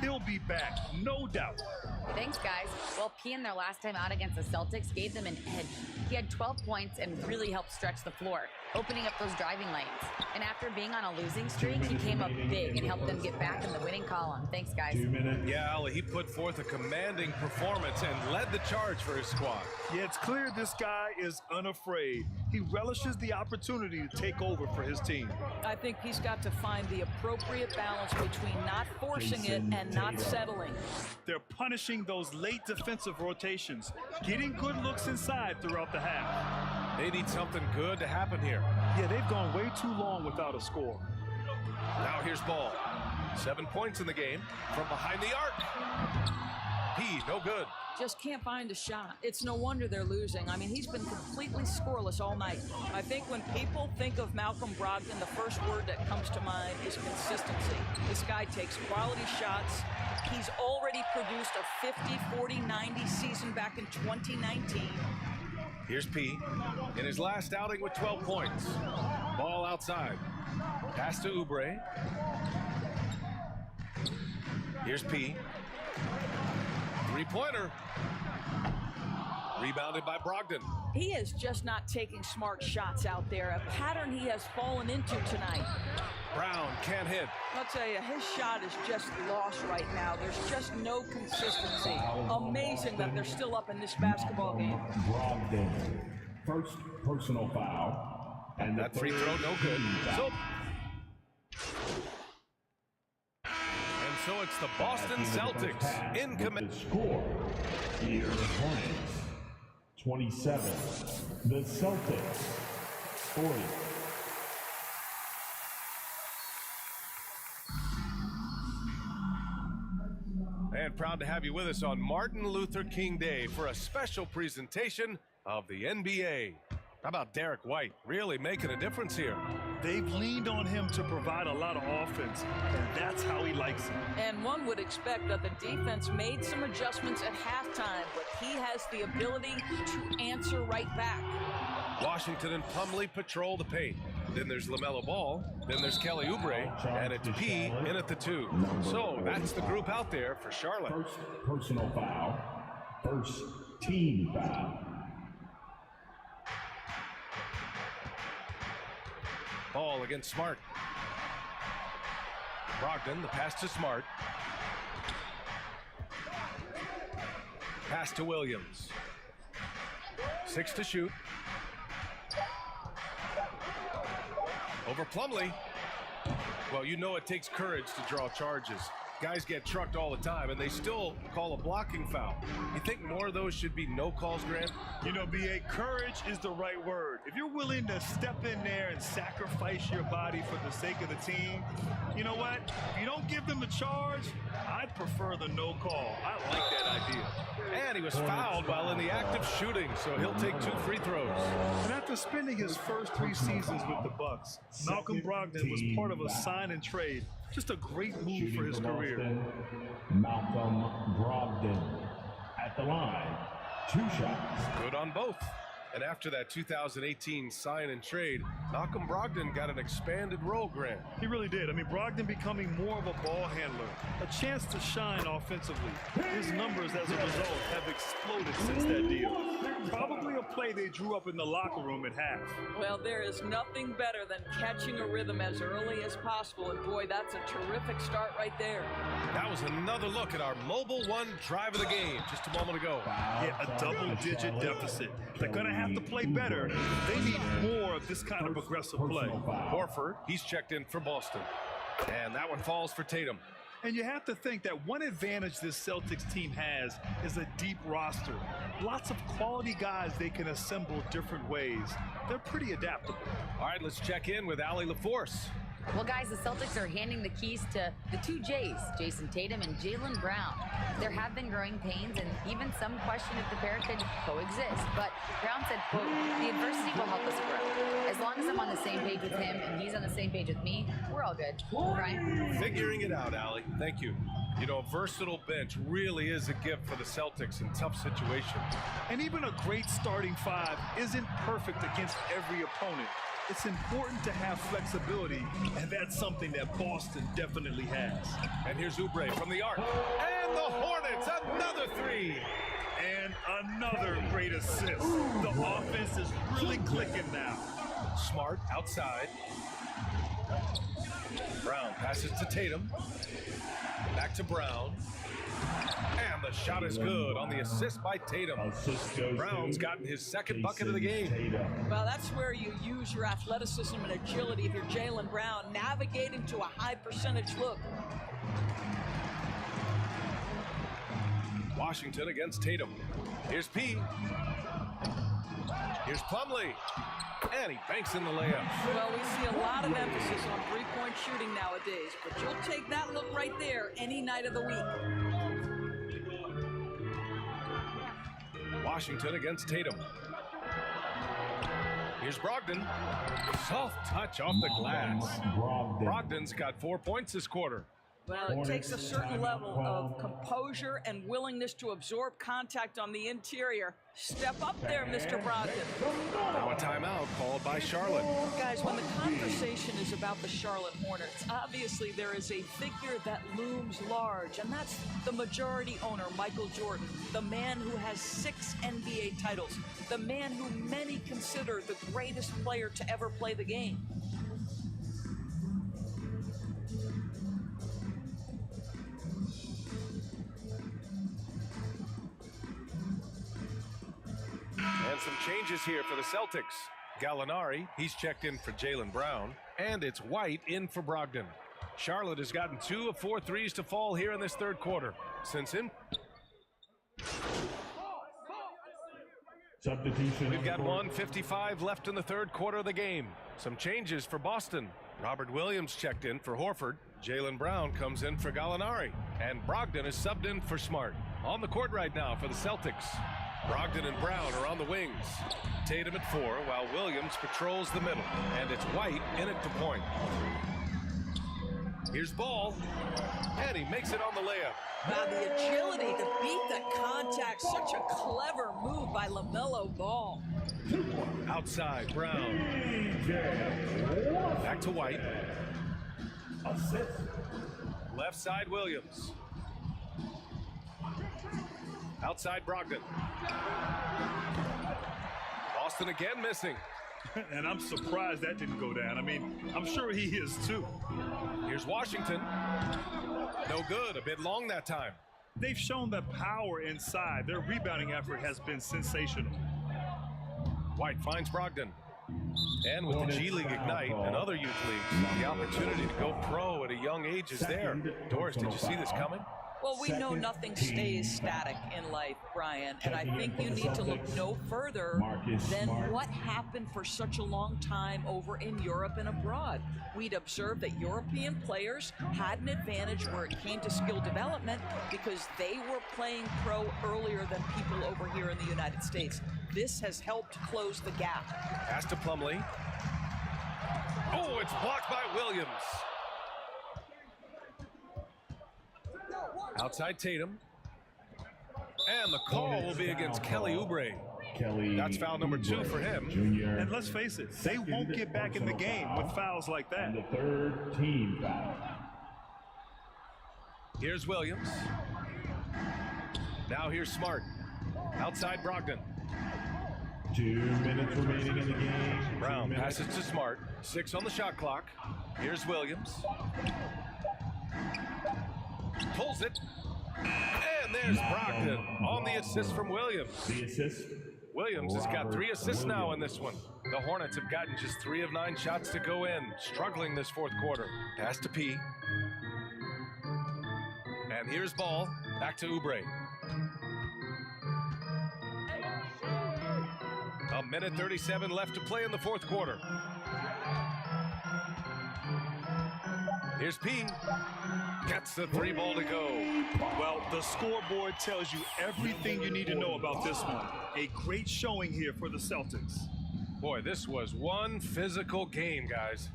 he'll be back, no doubt. Thanks, guys. Well, P in their last time out against the Celtics gave them an edge. He had 12 points and really helped stretch the floor, opening up those driving lanes. And after being on a losing streak, he came up big and helped them get back in the winning column. Thanks, guys. Yeah, Ali, he put forth a commanding performance and led the charge for his squad. Yeah, it's clear this guy is unafraid. He relishes the opportunity to take over for his team. I think he's got to find the appropriate balance between not forcing it and not settling. They're punishing those late defensive rotations, getting good looks inside throughout the half. They need something good to happen here. Yeah, they've gone way too long without a score. Now here's Ball. 7 points in the game from behind the arc. P, no good. Just can't find a shot. It's no wonder they're losing. I mean, he's been completely scoreless all night. I think when people think of Malcolm Brogdon, the first word that comes to mind is consistency. This guy takes quality shots. He's already produced a 50, 40, 90 season back in 2019. Here's P in his last outing with 12 points. Ball outside. Pass to Oubre. Here's P. Three-pointer. Rebounded by Brogdon. He is just not taking smart shots out there, a pattern he has fallen into tonight. Brown can't hit. I'll tell you, his shot is just lost right now. There's just no consistency. Amazing that they're still up in this basketball game. Brogdon, first personal foul. And that free throw, no good. So it's the Boston Celtics in command. Score, here Hornets, 27. The Celtics, 40. And proud to have you with us on Martin Luther King Day for a special presentation of the NBA. How about Derek White really making a difference here? They've leaned on him to provide a lot of offense, and that's how he likes it. And one would expect that the defense made some adjustments at halftime, but he has the ability to answer right back. Washington and Plumlee patrol the paint. Then there's LaMelo Ball. Then there's Kelly Oubre, and it's P in at the 2. So that's the group out there for Charlotte. First personal foul, first team foul. Ball against Smart. Brogdon, the pass to Smart. Pass to Williams. 6 to shoot. Over Plumlee. Well, you know it takes courage to draw charges. Guys get trucked all the time, and they still call a blocking foul. You think more of those should be no calls, Grant? You know, B.A., courage is the right word. If you're willing to step in there and sacrifice your body for the sake of the team, you know what? If you don't give them the charge, I'd prefer the no call. I like that idea. And he was fouled while in the act of shooting, so he'll take 2 free throws. And after spending his first 3 seasons with the Bucks, Malcolm Brogdon was part of a sign and trade. Just a great move for his career. Malcolm Brogdon at the line. 2 shots. Good on both. And after that 2018 sign and trade, Malcolm Brogdon got an expanded role, Grant. He really did. I mean, Brogdon becoming more of a ball handler, a chance to shine offensively. His numbers as a result have exploded since that deal. Probably a play they drew up in the locker room at half. Well, there is nothing better than catching a rhythm as early as possible, and boy, that's a terrific start right there. That was another look at our Mobile One drive of the game just a moment ago. Yeah, a double-digit deficit. They're going to have to play better. They need more of this kind of aggressive play. Horford, he's checked in for Boston. And that one falls for Tatum. And you have to think that one advantage this Celtics team has is a deep roster. Lots of quality guys they can assemble different ways. They're pretty adaptable. All right, let's check in with Allie LaForce. Well, guys, the Celtics are handing the keys to the 2 J's, Jason Tatum and Jaylen Brown. There have been growing pains and even some question if the pair could coexist. But Brown said, quote, "The adversity will help us grow. As long as I'm on the same page with him and he's on the same page with me, we're all good." Brian? Figuring it out, Allie. Thank you. You know, a versatile bench really is a gift for the Celtics in tough situations. And even a great starting 5 isn't perfect against every opponent. It's important to have flexibility, and that's something that Boston definitely has. And here's Oubre from the arc. And the Hornets, another 3. And another great assist. The offense is really clicking now. Smart outside. Brown passes to Tatum. Back to Brown. And the shot is good on the assist by Tatum. Brown's gotten his second bucket of the game. Well, that's where you use your athleticism and agility if you're Jaylen Brown, navigating to a high percentage look. Washington against Tatum. Here's P. Here's Plumlee. And he banks in the layup. Well, we see a lot of emphasis on three-point shooting nowadays, but you'll take that look right there any night of the week. Washington against Tatum. Here's Brogdon. Soft touch off the glass. Brogdon's got 4 points this quarter. Well, it takes a certain level of composure and willingness to absorb contact on the interior. Step up there, Mr. Brogdon. Now a timeout called by Charlotte. Guys, when the conversation is about the Charlotte Hornets, obviously there is a figure that looms large, and that's the majority owner, Michael Jordan, the man who has 6 NBA titles, the man who many consider the greatest player to ever play the game. And some changes here for the Celtics. Gallinari, he's checked in for Jaylen Brown. And it's White in for Brogdon. Charlotte has gotten 2 of 4 threes to fall here in this third quarter. We've got 1:55 left in the third quarter of the game. Some changes for Boston. Robert Williams checked in for Horford. Jaylen Brown comes in for Gallinari. And Brogdon is subbed in for Smart. On the court right now for the Celtics. Brogdon and Brown are on the wings. Tatum at 4 while Williams patrols the middle. And it's White in it to point. Here's Ball. And he makes it on the layup. Wow, the agility to beat the contact. Such a clever move by LaMelo Ball. Outside, Brown. Back to White. Left side, Williams. Outside, Brogdon. Boston again missing. And I'm surprised that didn't go down. I mean, I'm sure he is too. Here's Washington. No good, a bit long that time. They've shown the power inside. Their rebounding effort has been sensational. White finds Brogdon. And with the G League Ignite and other youth leagues, the opportunity to go pro at a young age is there. Doris, did you see this coming? Well, we know nothing stays static in life, Brian, and I think you need to look no further than what happened for such a long time over in Europe and abroad. We'd observed that European players had an advantage where it came to skill development because they were playing pro earlier than people over here in the United States. This has helped close the gap. Pass to Plumlee. Oh, it's blocked by Williams. Outside Tatum. And the call will be against Kelly Oubre. That's foul number 2 for him. And let's face it, they won't get back in the game with fouls like that. The third team foul. Here's Williams. Now here's Smart. Outside Brogdon. 2 minutes remaining in the game. Brown passes to Smart. 6 on the shot clock. Here's Williams. Pulls it. And there's Brogdon on the assist from Williams. The assist. Williams has got 3 assists now in this one. The Hornets have gotten just 3 of 9 shots to go in, struggling this fourth quarter. Pass to P. And here's Ball. Back to Oubre. A minute 37 left to play in the fourth quarter. Here's P. Gets the 3 ball to go. Well, the scoreboard tells you everything you need to know about this one. A great showing here for the Celtics. Boy, this was one physical game, guys.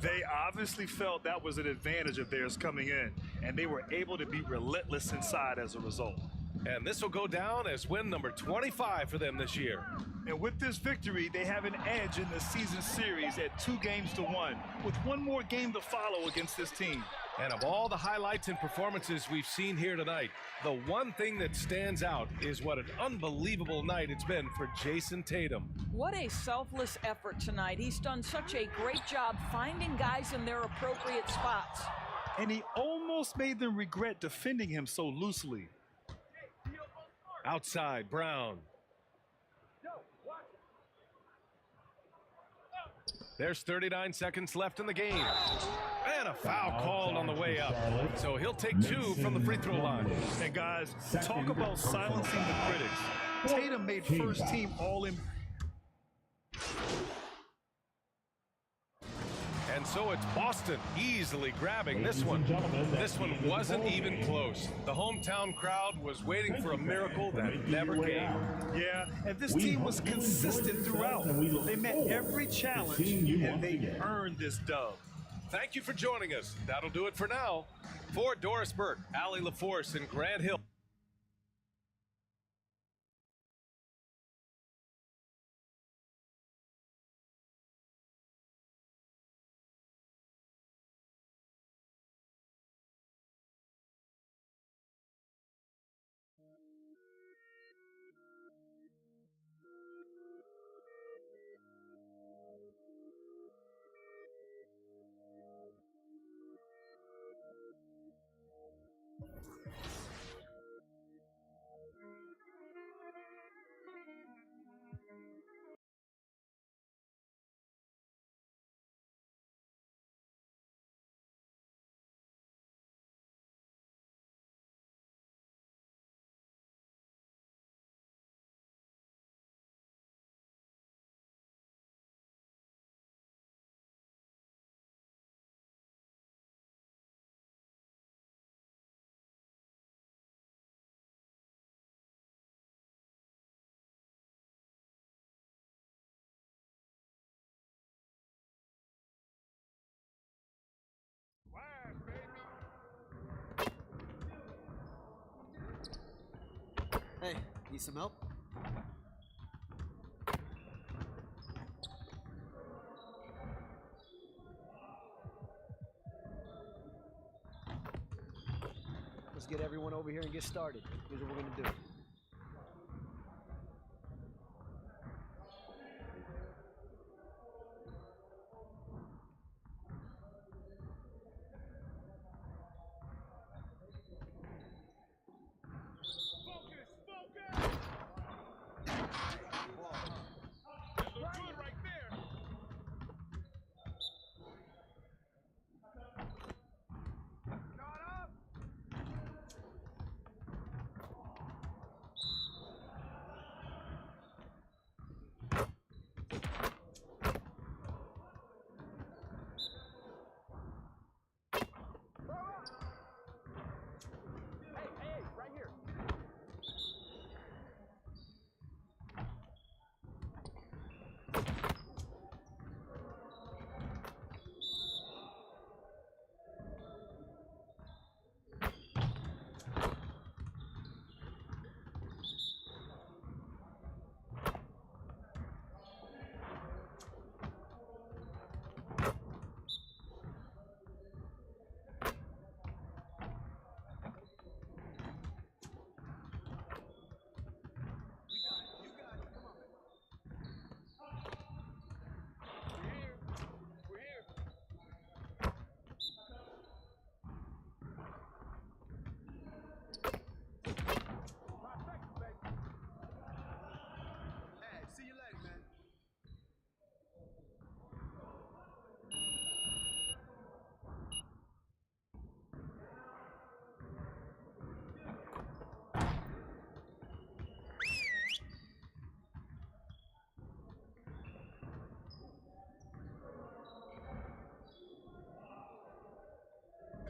They obviously felt that was an advantage of theirs coming in, and they were able to be relentless inside as a result. And this will go down as win number 25 for them this year. And with this victory, they have an edge in the season series at 2 games to 1, with 1 more game to follow against this team. And of all the highlights and performances we've seen here tonight, the one thing that stands out is what an unbelievable night it's been for Jason Tatum. What a selfless effort tonight. He's done such a great job finding guys in their appropriate spots. And he almost made them regret defending him so loosely. Outside, Brown. There's 39 seconds left in the game. And a foul called on the way up. So he'll take 2 from the free throw line. And guys, talk about silencing the critics. Tatum made first team All-NBA. And so it's Boston easily grabbing this one. This one wasn't even close. The hometown crowd was waiting for a miracle that never came. Yeah, and this team was consistent throughout. They met every challenge, and they earned this dub. Thank you for joining us. That'll do it for now. For Doris Burke, Allie LaForce, and Grant Hill. Hey, need some help? Let's get everyone over here and get started. Here's what we're gonna do.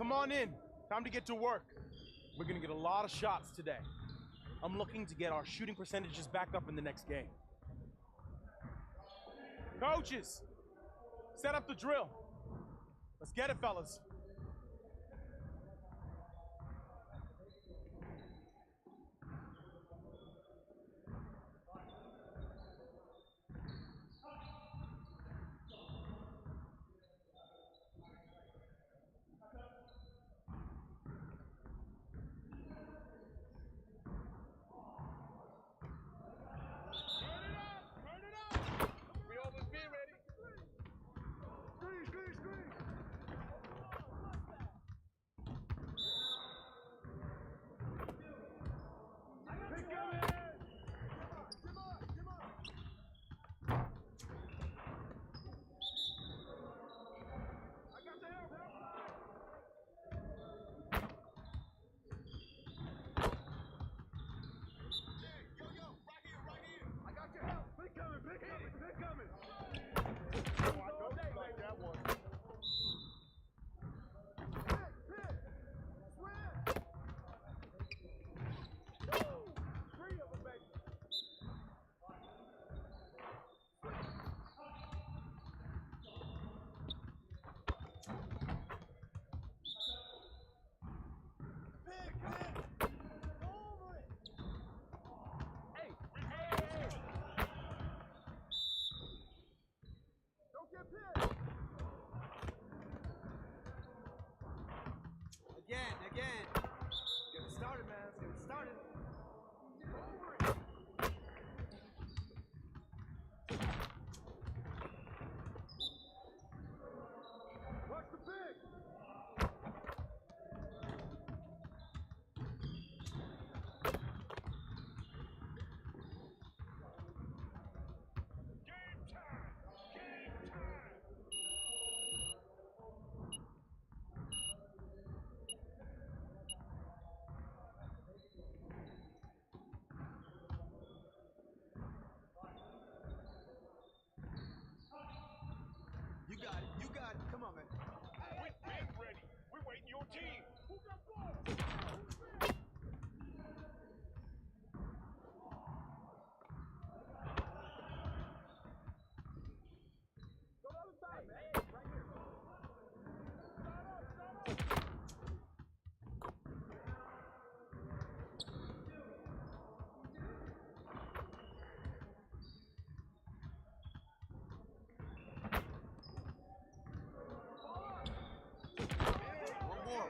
Come on in. Time to get to work. We're gonna get a lot of shots today. I'm looking to get our shooting percentages back up in the next game. Coaches, set up the drill. Let's get it, fellas.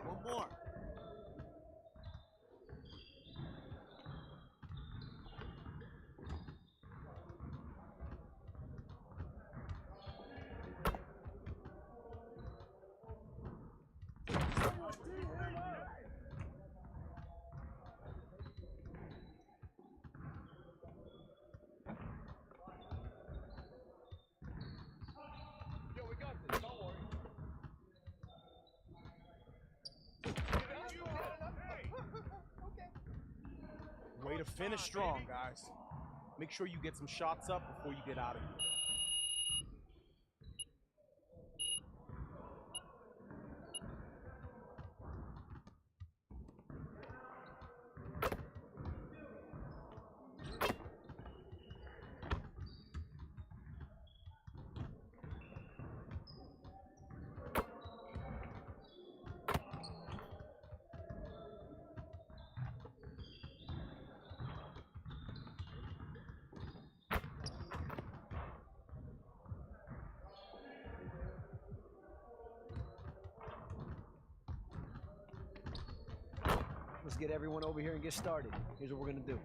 One more. Way to finish strong, guys. Make sure you get some shots up before you get out of here. Let's get everyone over here and get started. Here's what we're gonna do.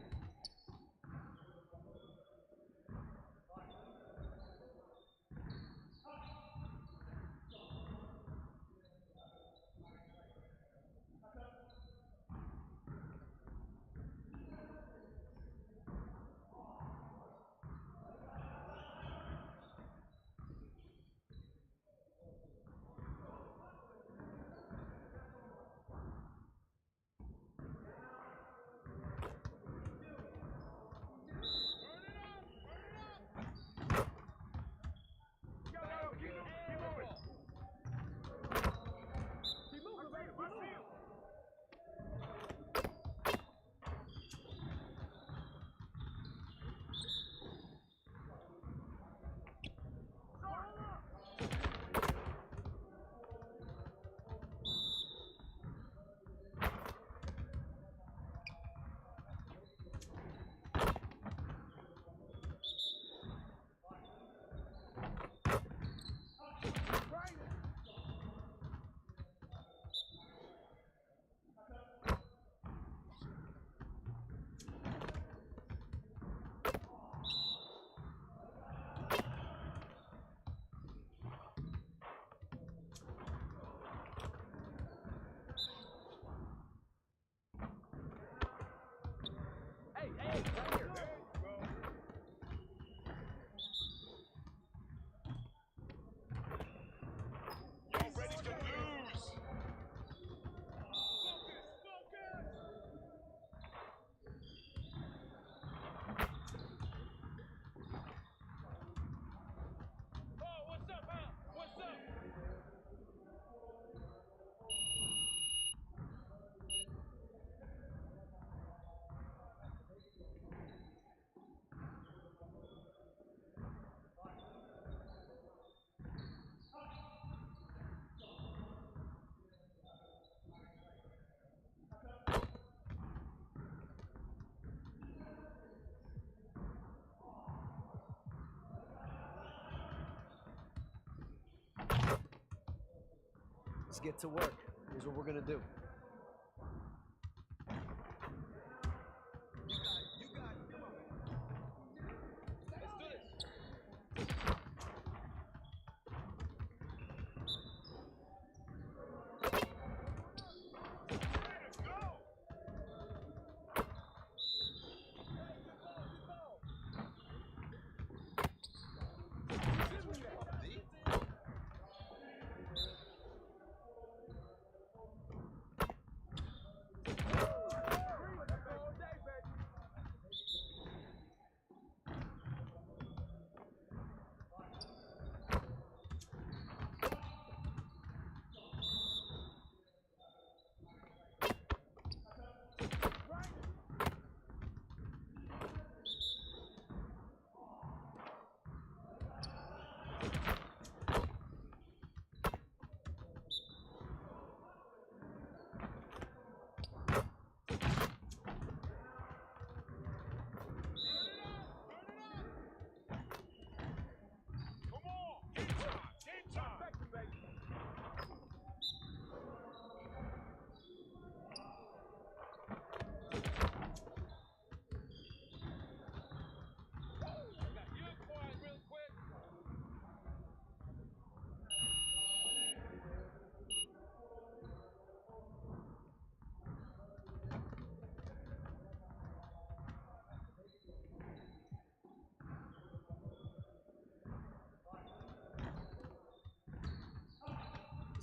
Let's get to work. Here's what we're gonna do.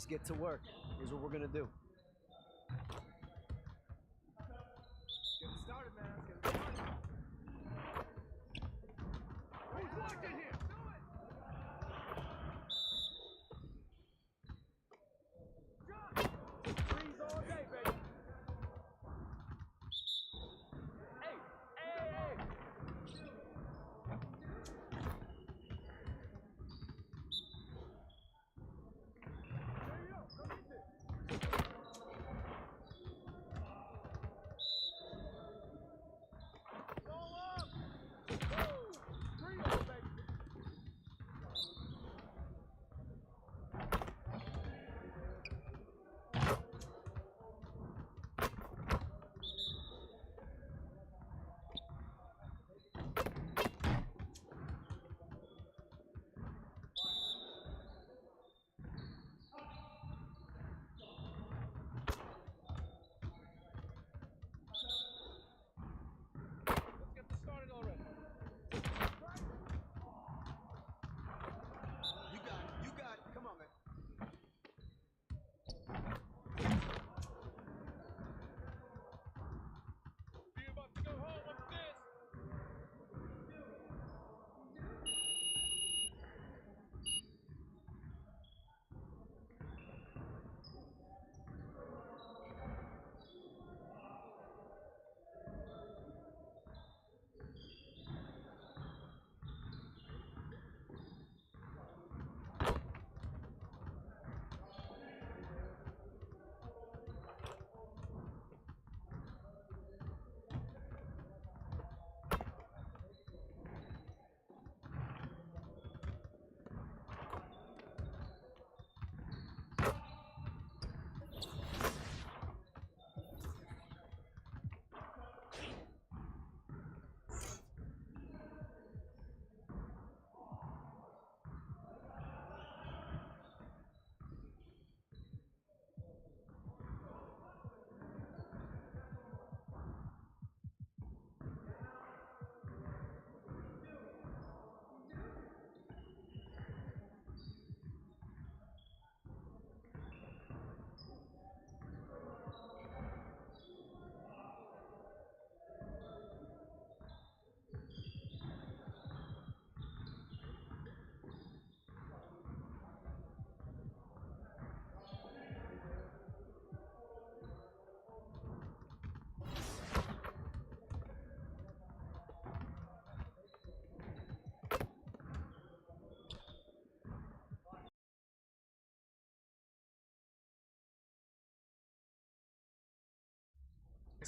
Let's get to work. Here's what we're gonna do. Get it started, man. Let's get it started. Who's locked in here? Do it! Freeze all day, baby. Hey, hey, hey.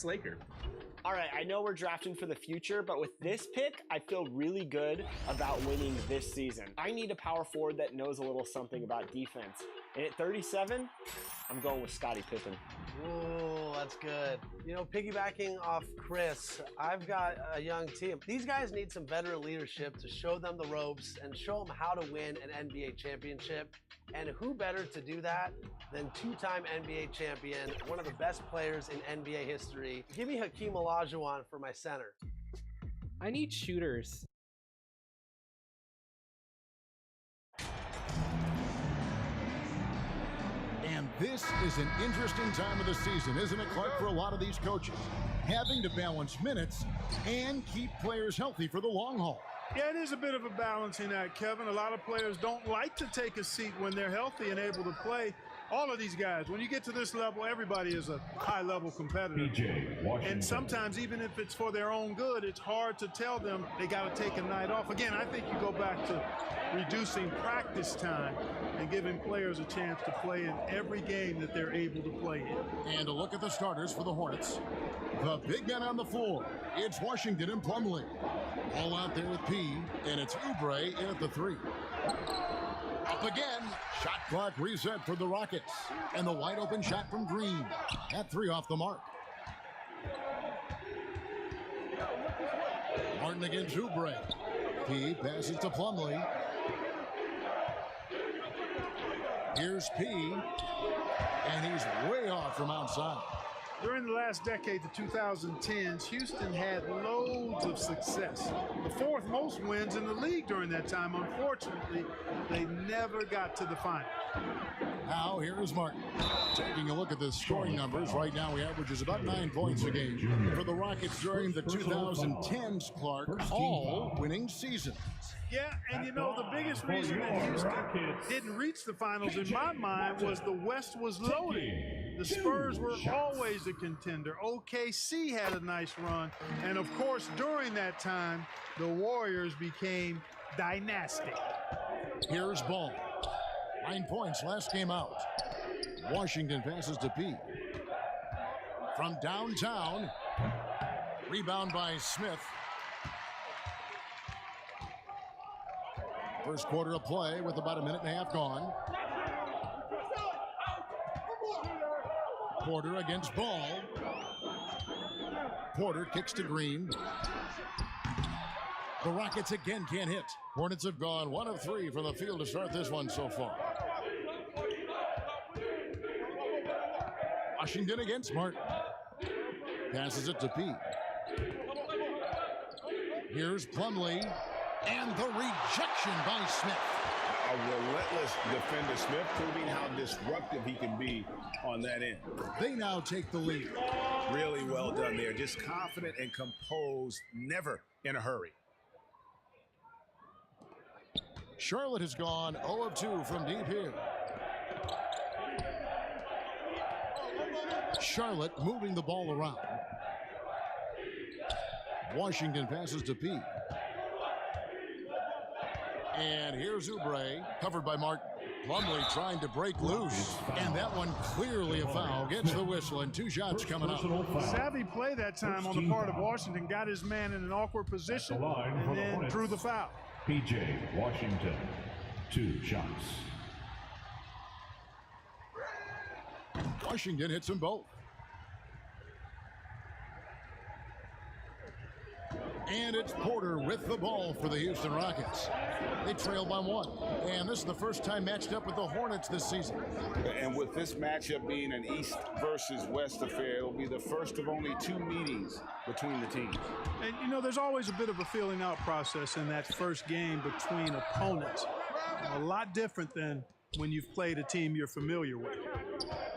Laker. All right, I know we're drafting for the future, but with this pick, I feel really good about winning this season. I need a power forward that knows a little something about defense. And at 37, I'm going with Scottie Pippen. Ooh, that's good. You know, piggybacking off Chris, I've got a young team. These guys need some veteran leadership to show them the ropes and show them how to win an NBA championship. And who better to do that than two-time NBA champion, one of the best players in NBA history. Give me Hakeem Olajuwon for my center. I need shooters. And this is an interesting time of the season, isn't it, Clark, for a lot of these coaches? Having to balance minutes and keep players healthy for the long haul. Yeah, it is a bit of a balancing act, Kevin. A lot of players don't like to take a seat when they're healthy and able to play. All of these guys, when you get to this level, everybody is a high-level competitor. And sometimes, even if it's for their own good, it's hard to tell them they got to take a night off. Again, I think you go back to reducing practice time and giving players a chance to play in every game that they're able to play in. And a look at the starters for the Hornets. The big men on the floor. It's Washington and Plumlee. All out there with P, and it's Oubre in at the 3. Up again. Shot clock reset for the Rockets. And the wide open shot from Green. At 3 off the mark. Martin against Oubre. P passes to Plumlee. Here's P. And he's way off from outside. During the last decade, the 2010s, Houston had loads of success. The 4th most wins in the league during that time. Unfortunately, they never got to the final. Now here's Martin. Taking a look at the scoring numbers, right now he averages about 9 points a game for the Rockets during the 2010s, Clark, all winning season. Yeah, and you know, the biggest reason that Houston didn't reach the finals in my mind was the West was loaded. The Spurs were always a contender. OKC had a nice run. And of course, during that time, the Warriors became dynastic. Here's Ball. 9 points last game out. Washington passes to P. From downtown. Rebound by Smith. First quarter of play with about a minute and a half gone. Porter against Ball. Porter kicks to Green. The Rockets again can't hit. Hornets have gone 1 of 3 from the field to start this one so far. Washington against Martin. Passes it to P. Here's Plumlee. And the rejection by Smith. A relentless defender, Smith, proving how disruptive he can be on that end. They now take the lead. Really well done there. Just confident and composed, never in a hurry. Charlotte has gone 0 of 2 from deep here. Charlotte moving the ball around. Washington passes to P. And here's Oubre, covered by Martin. Plumlee trying to break loose, and that one clearly a foul. Gets the whistle, and 2 shots coming up. Savvy play that time on the part of Washington. Got his man in an awkward position, and then drew the foul. PJ Washington, 2 shots. Washington hits them both. And it's Porter with the ball for the Houston Rockets. They trail by 1. And this is the first time matched up with the Hornets this season. And with this matchup being an East versus West affair, it will be the first of only 2 meetings between the teams. And, you know, there's always a bit of a feeling out process in that first game between opponents. A lot different than when you've played a team you're familiar with.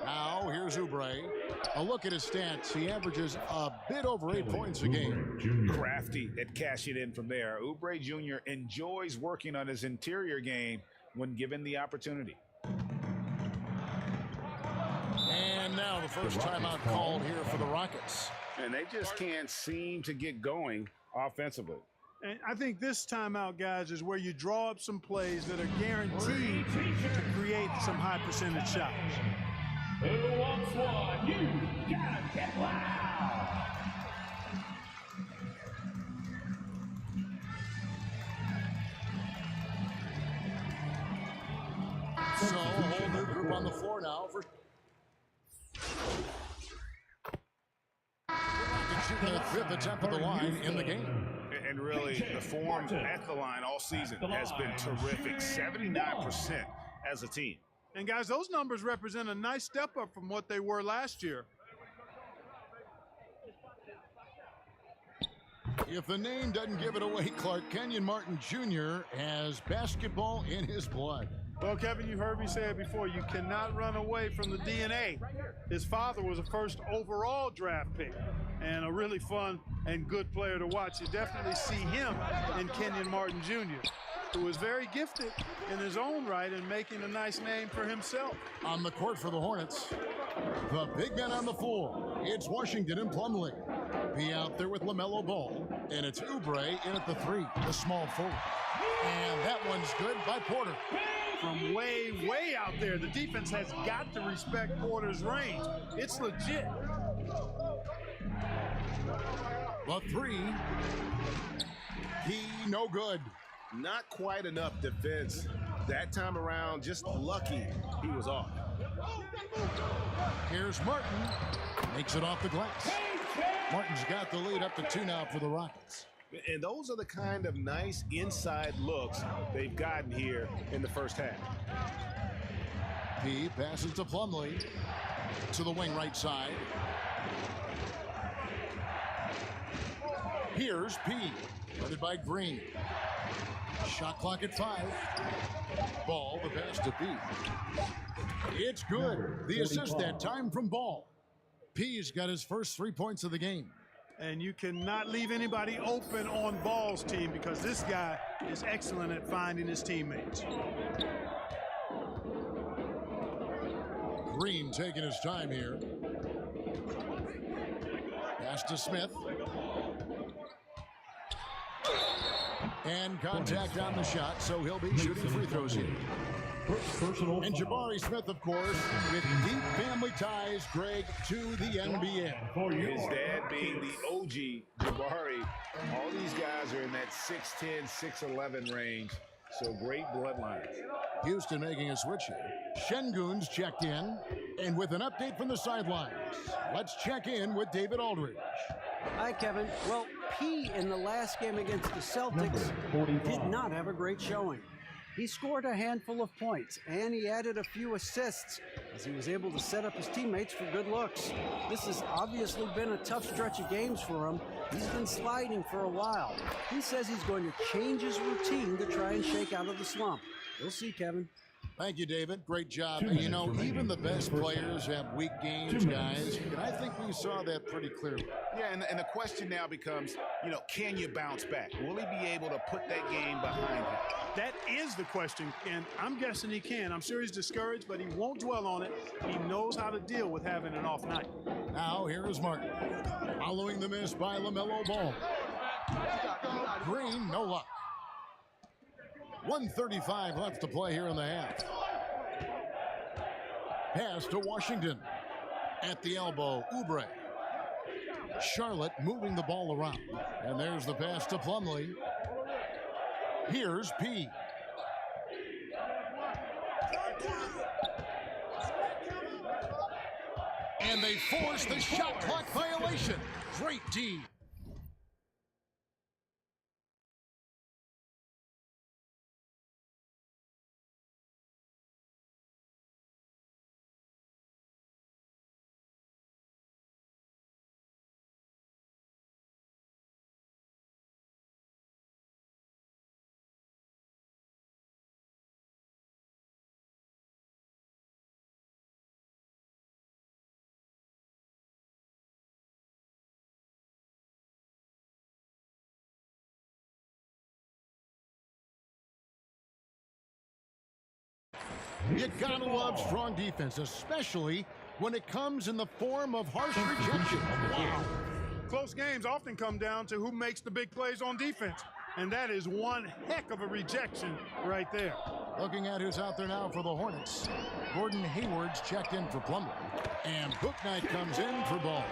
Now, here's Oubre. A look at his stats. He averages a bit over 8 points a game. Crafty at cashing in from there. Oubre Jr. enjoys working on his interior game when given the opportunity. And now the first timeout called here for the Rockets. And they just can't seem to get going offensively. And I think this timeout, guys, is where you draw up some plays that are guaranteed to create some high percentage shots. Who wants one? You gotta get loud. So a whole new group on the floor now for the 5th attempt at the line in the game. And really, the form at the line all season has been terrific. 79% as a team. And guys, those numbers represent a nice step up from what they were last year. If the name doesn't give it away, Clark, Kenyon Martin Jr. has basketball in his blood. Well, Kevin, you heard me say it before. You cannot run away from the DNA. His father was a first overall draft pick and a really fun and good player to watch. You definitely see him in Kenyon Martin Jr., who was very gifted in his own right and making a nice name for himself. On the court for the Hornets, the big men on the floor. It's Washington and Plumlee. Be out there with LaMelo Ball, and it's Oubre in at the 3, the small forward. And that one's good by Porter. From way, way out there, the defense has got to respect Porter's range. It's legit. The 3, he no good. Not quite enough defense. That time around, just lucky he was off. Here's Martin. Makes it off the glass. Martin's got the lead up to 2 now for the Rockets. And those are the kind of nice inside looks they've gotten here in the first half. P passes to Plumlee to the wing right side. Here's P. Guarded by Green. Shot clock at 5. Ball, the pass to P. It's good. The assist that time from Ball. P's got his first 3 points of the game. And you cannot leave anybody open on Ball's team because this guy is excellent at finding his teammates. Green taking his time here. Pass to Smith. And contact on the shot, so he'll be shooting free throws here. And Jabari Smith, of course, with deep family ties, Greg, to the NBA. His dad being the OG Jabari. All these guys are in that 6'10", 6'11" range, so great bloodlines. Houston making a switch here. Şengün's checked in, and with an update from the sidelines, let's check in with David Aldridge. Hi, Kevin. Well, P in the last game against the Celtics did not have a great showing. He scored a handful of points, and he added a few assists as he was able to set up his teammates for good looks. This has obviously been a tough stretch of games for him. He's been sliding for a while. He says he's going to change his routine to try and shake out of the slump. We'll see, Kevin. Thank you, David. Great job. You know, even the best players have weak games, guys, and I think we saw that pretty clearly. Yeah, and the question now becomes, you know, can you bounce back? Will he be able to put that game behind him? That is the question, and I'm guessing he can. I'm sure he's discouraged, but he won't dwell on it. He knows how to deal with having an off night. Now, here is Martin. Following the miss by LaMelo Ball. Green, no luck. 1:35 left to play here in the half. Pass to Washington. At the elbow, Oubre. Charlotte moving the ball around. And there's the pass to Plumlee. Here's P. And they force the shot clock violation. Great D. You gotta love strong defense, especially when it comes in the form of harsh rejection. Wow. Close games often come down to who makes the big plays on defense, and that is one heck of a rejection right there. Looking at who's out there now for the Hornets. Gordon Hayward's checked in for Plumlee. And Bouknight comes in for Ball.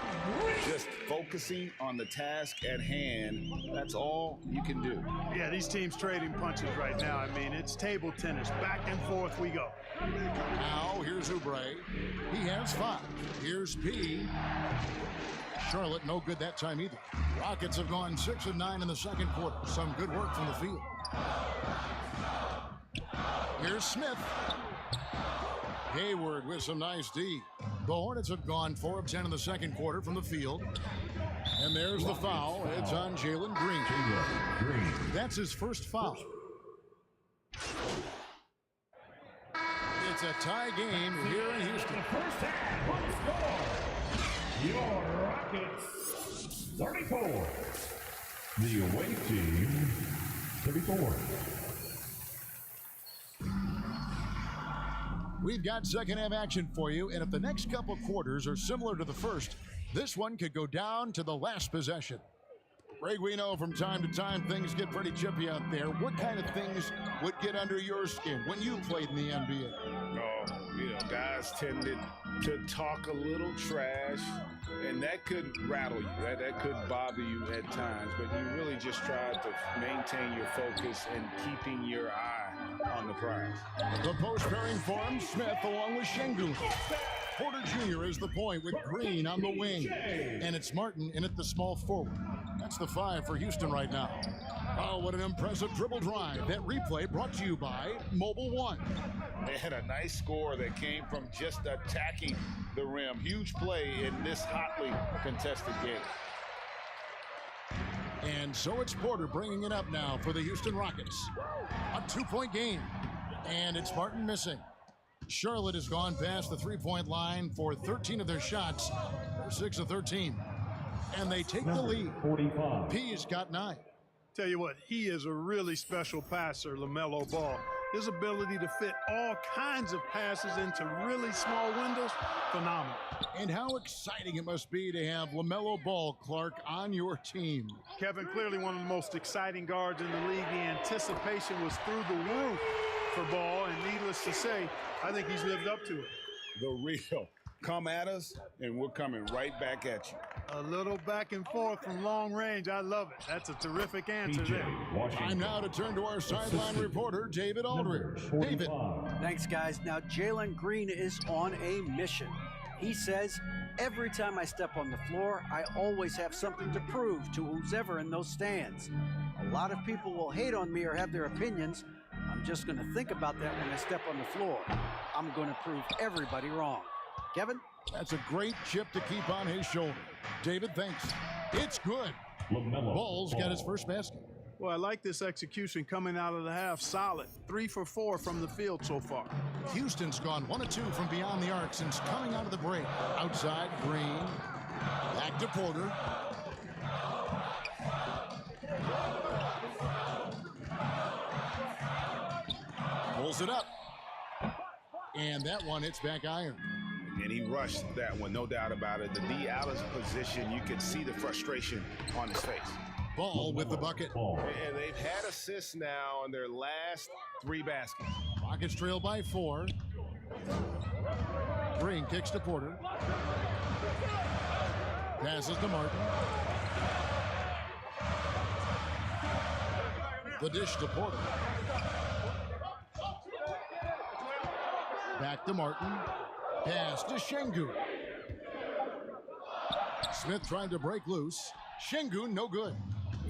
Just focusing on the task at hand, that's all you can do. Yeah, these teams trading punches right now. I mean, it's table tennis. Back and forth we go. Now, here's Oubre. He has 5. Here's P. Charlotte, no good that time either. Rockets have gone 6 of 9 in the second quarter. Some good work from the field. Here's Smith. Hayward with some nice D. The Hornets have gone 4 of 10 in the second quarter from the field. And there's the foul. It's on Jalen Green. That's his first foul. It's a tie game here in Houston. First half, your Rockets 34. The away team 34. We've got second half action for you, and if the next couple quarters are similar to the first, this one could go down to the last possession. Greg, we know from time to time things get pretty chippy out there. What kind of things would get under your skin when you played in the NBA? Oh, you know, guys tended to talk a little trash, and that could rattle you. That could bother you at times, but you really just tried to maintain your focus and keeping your eye on the prize. The post pairing forms Smith along with Şengün. Porter Jr. is the point with Green on the wing. And it's Martin in at the small forward. That's the 5 for Houston right now. Oh, what an impressive dribble drive. That replay brought to you by Mobile One. They had a nice score that came from just attacking the rim. Huge play in this hotly contested game. And so it's Porter bringing it up now for the Houston Rockets. A 2-point game. And it's Martin missing. Charlotte has gone past the three-point line for 13 of their shots. They're 6 of 13. And they take the lead. 45. P's got 9. Tell you what, he is a really special passer, LaMelo Ball. His ability to fit all kinds of passes into really small windows, phenomenal. And how exciting it must be to have LaMelo Ball, Clark, on your team. Kevin, clearly one of the most exciting guards in the league. The anticipation was through the roof for Ball, and needless to say, I think he's lived up to it. The real. Come at us, and we're coming right back at you. A little back and forth from long range. I love it. That's a terrific answer there. Time now to turn to our sideline reporter, David Aldridge. David. Thanks, guys. Now, Jalen Green is on a mission. He says, every time I step on the floor, I always have something to prove to who's ever in those stands. A lot of people will hate on me or have their opinions. I'm just going to think about that when I step on the floor. I'm going to prove everybody wrong. Kevin? That's a great chip to keep on his shoulder. David, thanks. It's good. Ball's got his first basket. Well, I like this execution coming out of the half. Solid. 3 for 4 from the field so far. Houston's gone 1 of 2 from beyond the arc since coming out of the break. Outside, Green. Back to Porter. Pulls it up. And that one hits back iron. And he rushed that one, no doubt about it. The D out of position, you could see the frustration on his face. Ball with the bucket. And they've had assists now on their last 3 baskets. Rockets trail by 4. Green kicks to Porter. Passes to Martin. The dish to Porter. Back to Martin. Pass to Şengün. Smith trying to break loose. Şengün, no good.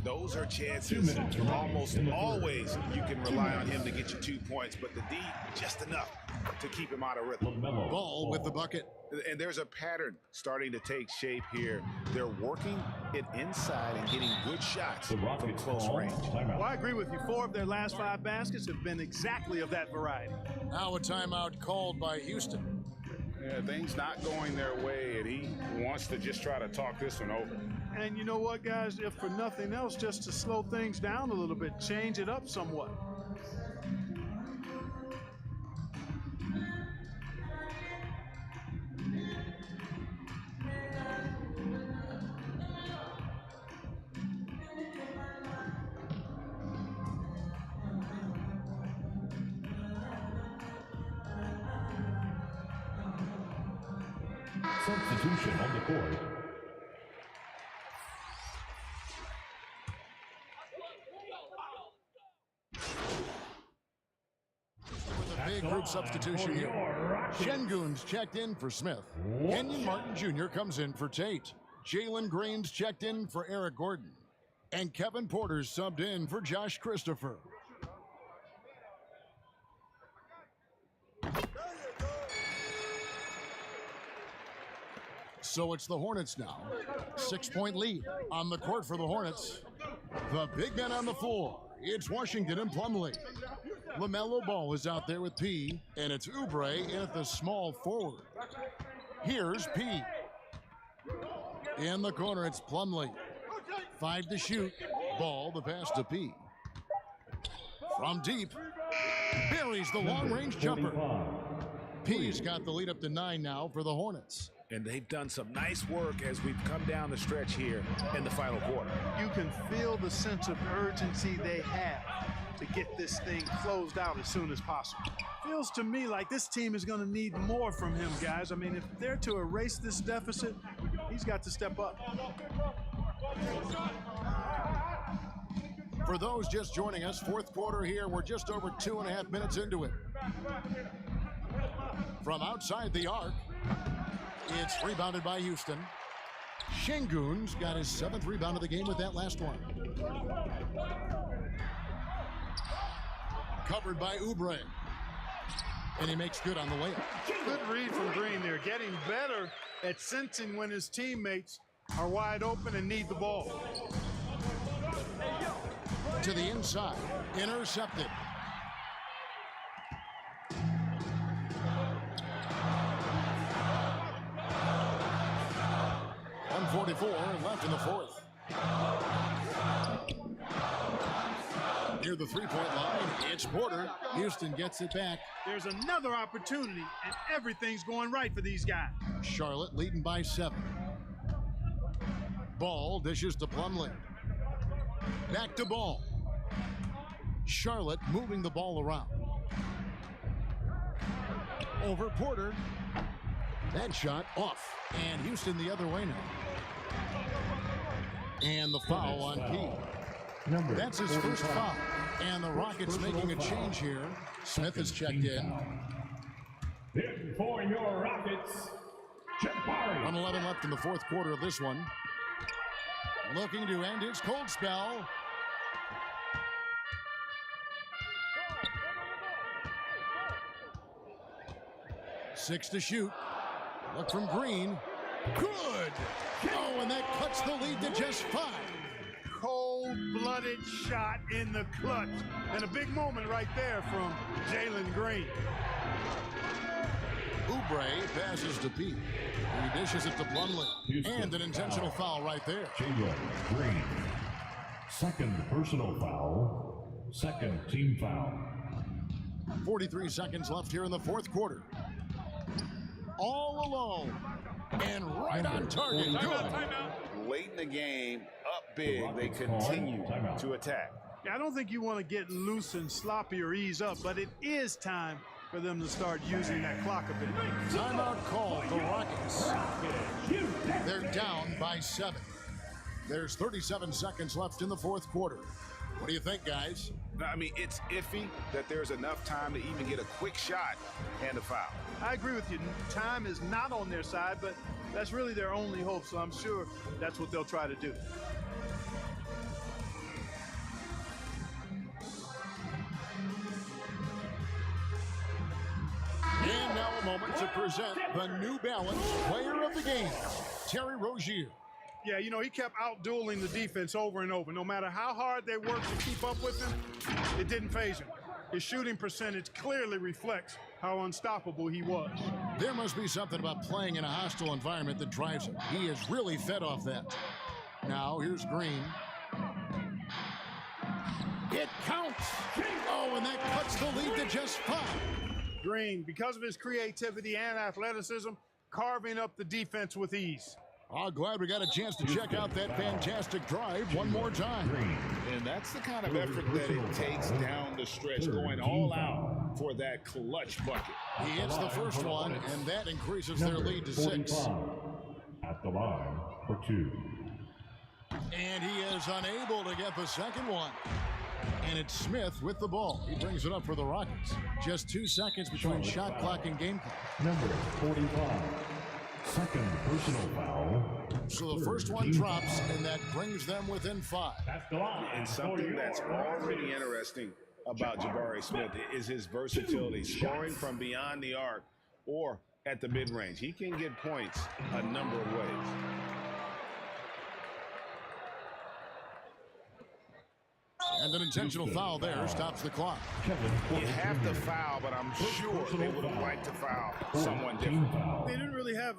Those are chances. Almost always you can rely on him to get you 2 points, but the D, just enough to keep him out of rhythm. Ball with the bucket. And there's a pattern starting to take shape here. They're working it inside and getting good shots from close range. Well, I agree with you. 4 of their last 5 baskets have been exactly of that variety. Now a timeout called by Houston. Yeah, things not going their way, and he wants to just try to talk this one over. And you know what, guys? If for nothing else, just to slow things down a little bit, change it up somewhat. Substitution on the court. Big group substitution here. Şengün's checked in for Smith. Kenyon Martin Jr. comes in for Tate. Jalen Green's checked in for Eric Gordon. And Kevin Porter's subbed in for Josh Christopher. So it's the Hornets now. 6-point lead on the court for the Hornets. The big men on the floor. It's Washington and Plumlee. LaMelo Ball is out there with P, and it's Oubre in at the small forward. Here's P. In the corner, it's Plumlee. 5 to shoot. Ball, the pass to P. From deep, buries the long-range jumper. P's got the lead up to 9 now for the Hornets. And they've done some nice work as we've come down the stretch here in the final quarter. You can feel the sense of urgency they have to get this thing closed out as soon as possible. Feels to me like this team is going to need more from him, guys. I mean, if they're to erase this deficit, he's got to step up. For those just joining us, 4th quarter here. We're just over 2.5 minutes into it. From outside the arc, it's rebounded by Houston. Şengün's got his 7th rebound of the game with that last one. Covered by Oubre. And he makes good on the layup. Good read from Green there. Getting better at sensing when his teammates are wide open and need the ball. To the inside, intercepted. .144 left in the fourth. Near the three-point line, it's Porter. Houston gets it back. There's another opportunity, and everything's going right for these guys. Charlotte leading by 7. Ball dishes to Plumlee. Back to Ball. Charlotte moving the ball around. Over Porter. That shot off. And Houston the other way now. And the foul on Key. That's his first foul. And the Rockets making a change here. Smith is checked in. In for your Rockets, Jabari. 1:11 left in the fourth quarter of this one. Looking to end his cold spell. Six to shoot. Look from Green. Good. Oh, and that cuts the lead to just 5. Cold-blooded shot in the clutch. And a big moment right there from Jalen Green. Oubre passes to Pete. He dishes it to Plumlee. And an intentional foul right there. Jalen Green. Second personal foul. Second team foul. 43 seconds left here in the fourth quarter. All alone. And right on target. Good. Late in the game, up big, they continue to attack. Yeah, I don't think you want to get loose and sloppy or ease up, but it is time for them to start using that clock a bit. Timeout called the Rockets. They're down by 7. There's 37 seconds left in the fourth quarter. What do you think, guys? I mean, it's iffy that there's enough time to even get a quick shot and a foul. I agree with you. Time is not on their side, but that's really their only hope, so I'm sure that's what they'll try to do. And now a moment to present the New Balance Player of the Game, Terry Rozier. Yeah, you know, he kept out-dueling the defense over and over. No matter how hard they worked to keep up with him, it didn't faze him. His shooting percentage clearly reflects how unstoppable he was. There must be something about playing in a hostile environment that drives him. He is really fed off that. Now, here's Green. It counts! Oh, and that cuts the lead to just 5. Green, because of his creativity and athleticism, carving up the defense with ease. Oh, glad we got a chance to check out that fantastic drive one more time. And that's the kind of effort that it takes down the stretch, going all out for that clutch bucket. He hits the first one, and that increases their lead to 6. At the line for 2. And he is unable to get the second one. And it's Smith with the ball. He brings it up for the Rockets. Just 2 seconds between shot clock and game clock. Number 45. Second personal foul. So the first one drops, and that brings them within 5. And something that's already interesting about Jabari Smith is his versatility, scoring from beyond the arc or at the mid-range. He can get points a number of ways. And an intentional foul there stops the clock. You have to foul, but I'm sure they would have liked to foul someone different. They didn't really have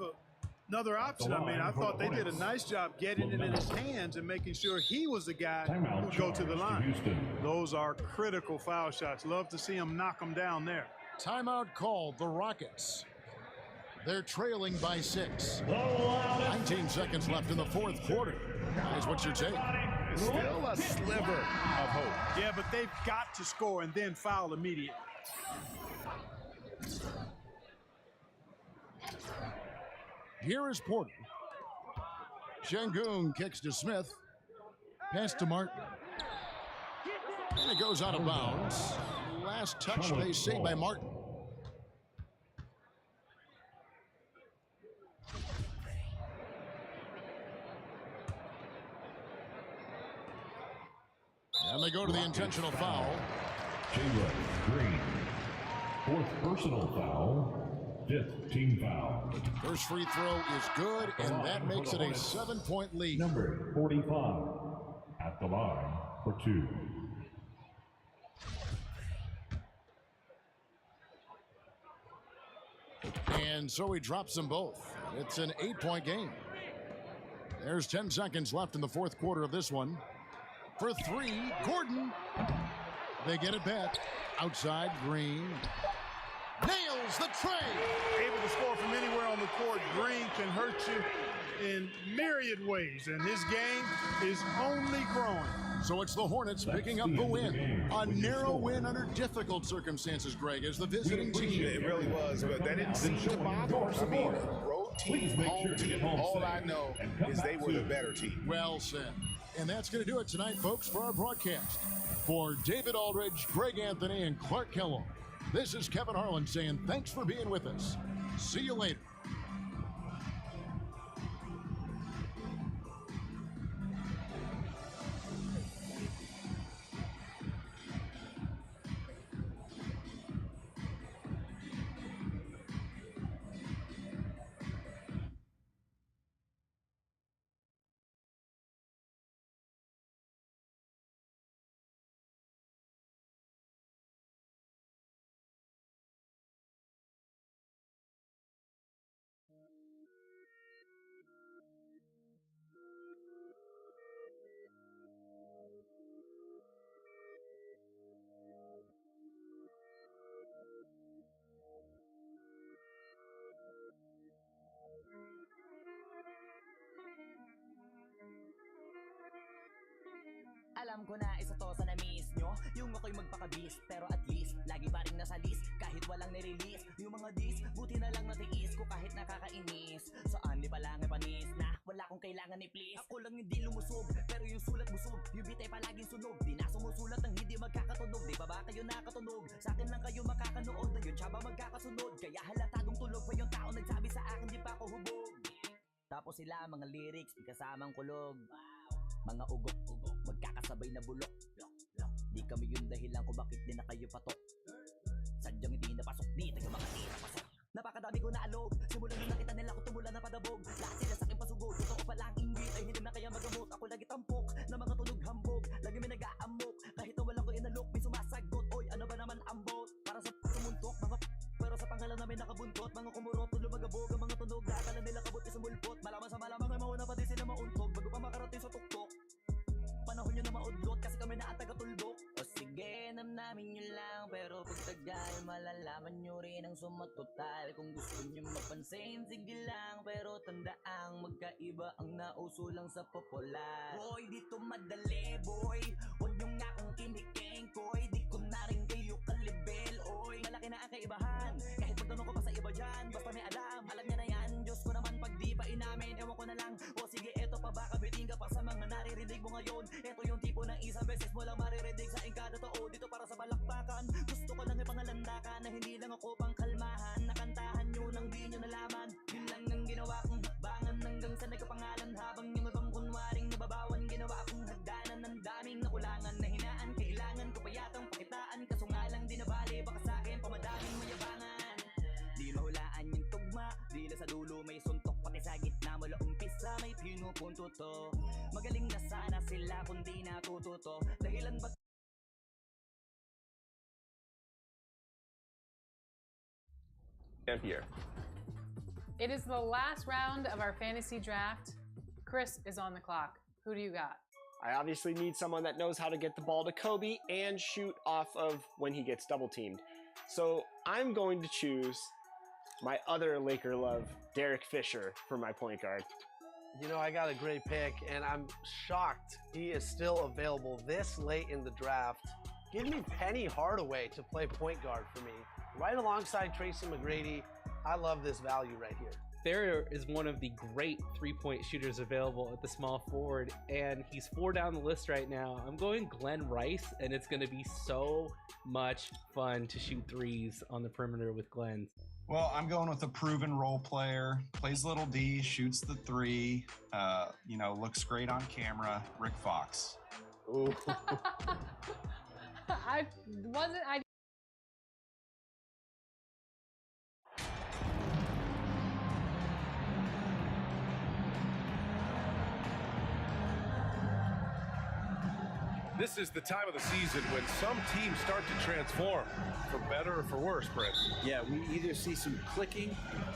another option. I mean, I thought they did a nice job getting it in his hands and making sure he was the guy who would go to the line. Those are critical foul shots. Love to see him knock them down there. Timeout called the Rockets. They're trailing by 6. 19 seconds left in the fourth quarter. Guys, what's your take? Still a sliver of hope. Yeah, but they've got to score and then foul immediately. Here is Porter. Şengün kicks to Smith. Pass to Martin. And it goes out of bounds. Last touch, they say, by Martin. And they go to the intentional foul. Jalen Green. Fourth personal foul. Fifth team foul. First free throw is good, and that makes it a 7-point lead. Number 45. at the line for 2. And so he drops them both. It's an 8-point game. There's 10 seconds left in the fourth quarter of this one. For 3, Gordon. They get it back. Outside, Green. Nails the tray. Able to score from anywhere on the court. Green can hurt you in myriad ways, and his game is only growing. So it's the Hornets picking up the win. A narrow win under difficult circumstances, Greg, as the visiting team. It really was, but that didn't seem to bother us. I mean, road team, home team, all I know is they were the better team. Well said. And that's going to do it tonight, folks, for our broadcast. For David Aldridge, Greg Anthony, and Clark Kellogg, this is Kevin Harlan saying thanks for being with us. See you later. Alam ko na isa to sa na-miss nyo, yung ako'y magpakabis, pero at least lagi pa rin nasa list, kahit walang nirelease. Yung mga dis, buti na lang natiis ko kahit nakakainis. Saan di pa lang panis na wala akong kailangan ni please. Ako lang hindi lumusog, pero yung sulat busog, yung bitay palaging sunog. Di na sumusulat ng hindi magkakatunog, di ba ba kayo nakatunog? Sa akin lang kayo makakanood, na yun siya ba magkakasunod? Kaya halatadong tulog pa yung tao nagsabi sa akin di pa ako hubog. Tapos sila mga lyrics, di kasamang kulog. Mga ugok-ugok, magkakasabay na bulok. Di kami yung dahilan kung bakit di na kayo patok. Sadyang hindi napasok, di tayo mga di napasok. Napakadami ko na alog, simulan nung nakita nila ko tumula na padabog. Lahat sila sa akin pasugod, gusto ko palang inggit ay hindi na kaya magamot. Ako lagi tampok, na mga tunog hambog. Lagi may nag-aamok, kahit na wala ko inalok, may sumasagot. Oy, ano ba naman ambot? Para sa sumuntok, mga pero sa pangalan namin nakabuntot. Mga kumurot, tulo magabog, ang mga tunog. Nakala nila kabot isumulpot, malaman sa malamang ay mauna pa din sila mauntog. Bago pa makarating sa tuktok, panahon nyo na maudlot kasi kami na taga-tuldok. O sige, namnamin nyo lang, pero pag tagal malalaman nyo rin ang sumatotal. Kung gusto nyo mapansin, sige lang, pero tandaang magkaiba ang nauso lang sa popular. Boy, dito madali, boy, huwag nyo nga akong kinikengkoy. Di ko na rin kayo kalibel, oy. Malaki na ang kaibahan, kahit pagtanong ko pa sa iba dyan. Basta may alam niya na yan. Diyos ko naman pag di pa inamin, ewan ko na lang. O sige, eto pa baka biting ka pa sa mga naririnig mo ngayon. Eto yung tipo ng isang beses mo lang maririnig sa engkada to. Dito para sa balakbakan, gusto ko lang ipangalandakan na hindi lang ako pang kalmahan. Nakantahan nyo nang di nyo nalaman. Yun lang ang ginawa kong hakbangan hanggang sa nagkapangalan. Habang yung ibang kunwaring nababawan, ginawa akong hagdanan ng daming nakulangan na hinaan. Kailangan ko pa yatang pakitaan, kaso nga lang di nabali. Baka sa akin pamadaming mayabangan. Di mahulaan yung tugma, di na sa dulo may suntok. Pati sa gitna mula umpisa may pinupunto to. Magaling na sana sila kung di natututo. Dahilan ba Here. It is the last round of our fantasy draft. Chris is on the clock. Who do you got? I obviously need someone that knows how to get the ball to Kobe and shoot off of when he gets double teamed. So I'm going to choose my other Laker love, Derek Fisher, for my point guard. You know, I got a great pick, and I'm shocked he is still available this late in the draft. Give me Penny Hardaway to play point guard for me, right alongside Tracy McGrady. I love this value right here. There is one of the great three-point shooters available at the small forward, and he's 4 down the list right now. I'm going Glenn Rice, and it's going to be so much fun to shoot threes on the perimeter with Glenn. Well, I'm going with a proven role player, plays little D, shoots the three, looks great on camera, Rick Fox. Ooh. I This is the time of the season when some teams start to transform, for better or for worse, Brent. Yeah, we either see some clicking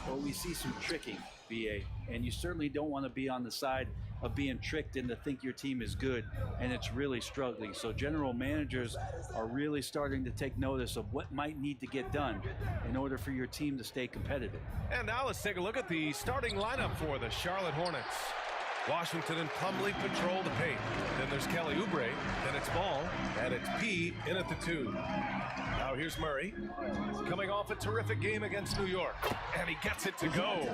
or we see some tricking, BA. And you certainly don't want to be on the side of being tricked into think your team is good and it's really struggling. So general managers are really starting to take notice of what might need to get done in order for your team to stay competitive. And now let's take a look at the starting lineup for the Charlotte Hornets. Washington and Plumlee patrol the paint. Then there's Kelly Oubre. Then it's Ball. And it's P in at the 2. Now here's Murray. Coming off a terrific game against New York. And he gets it to go.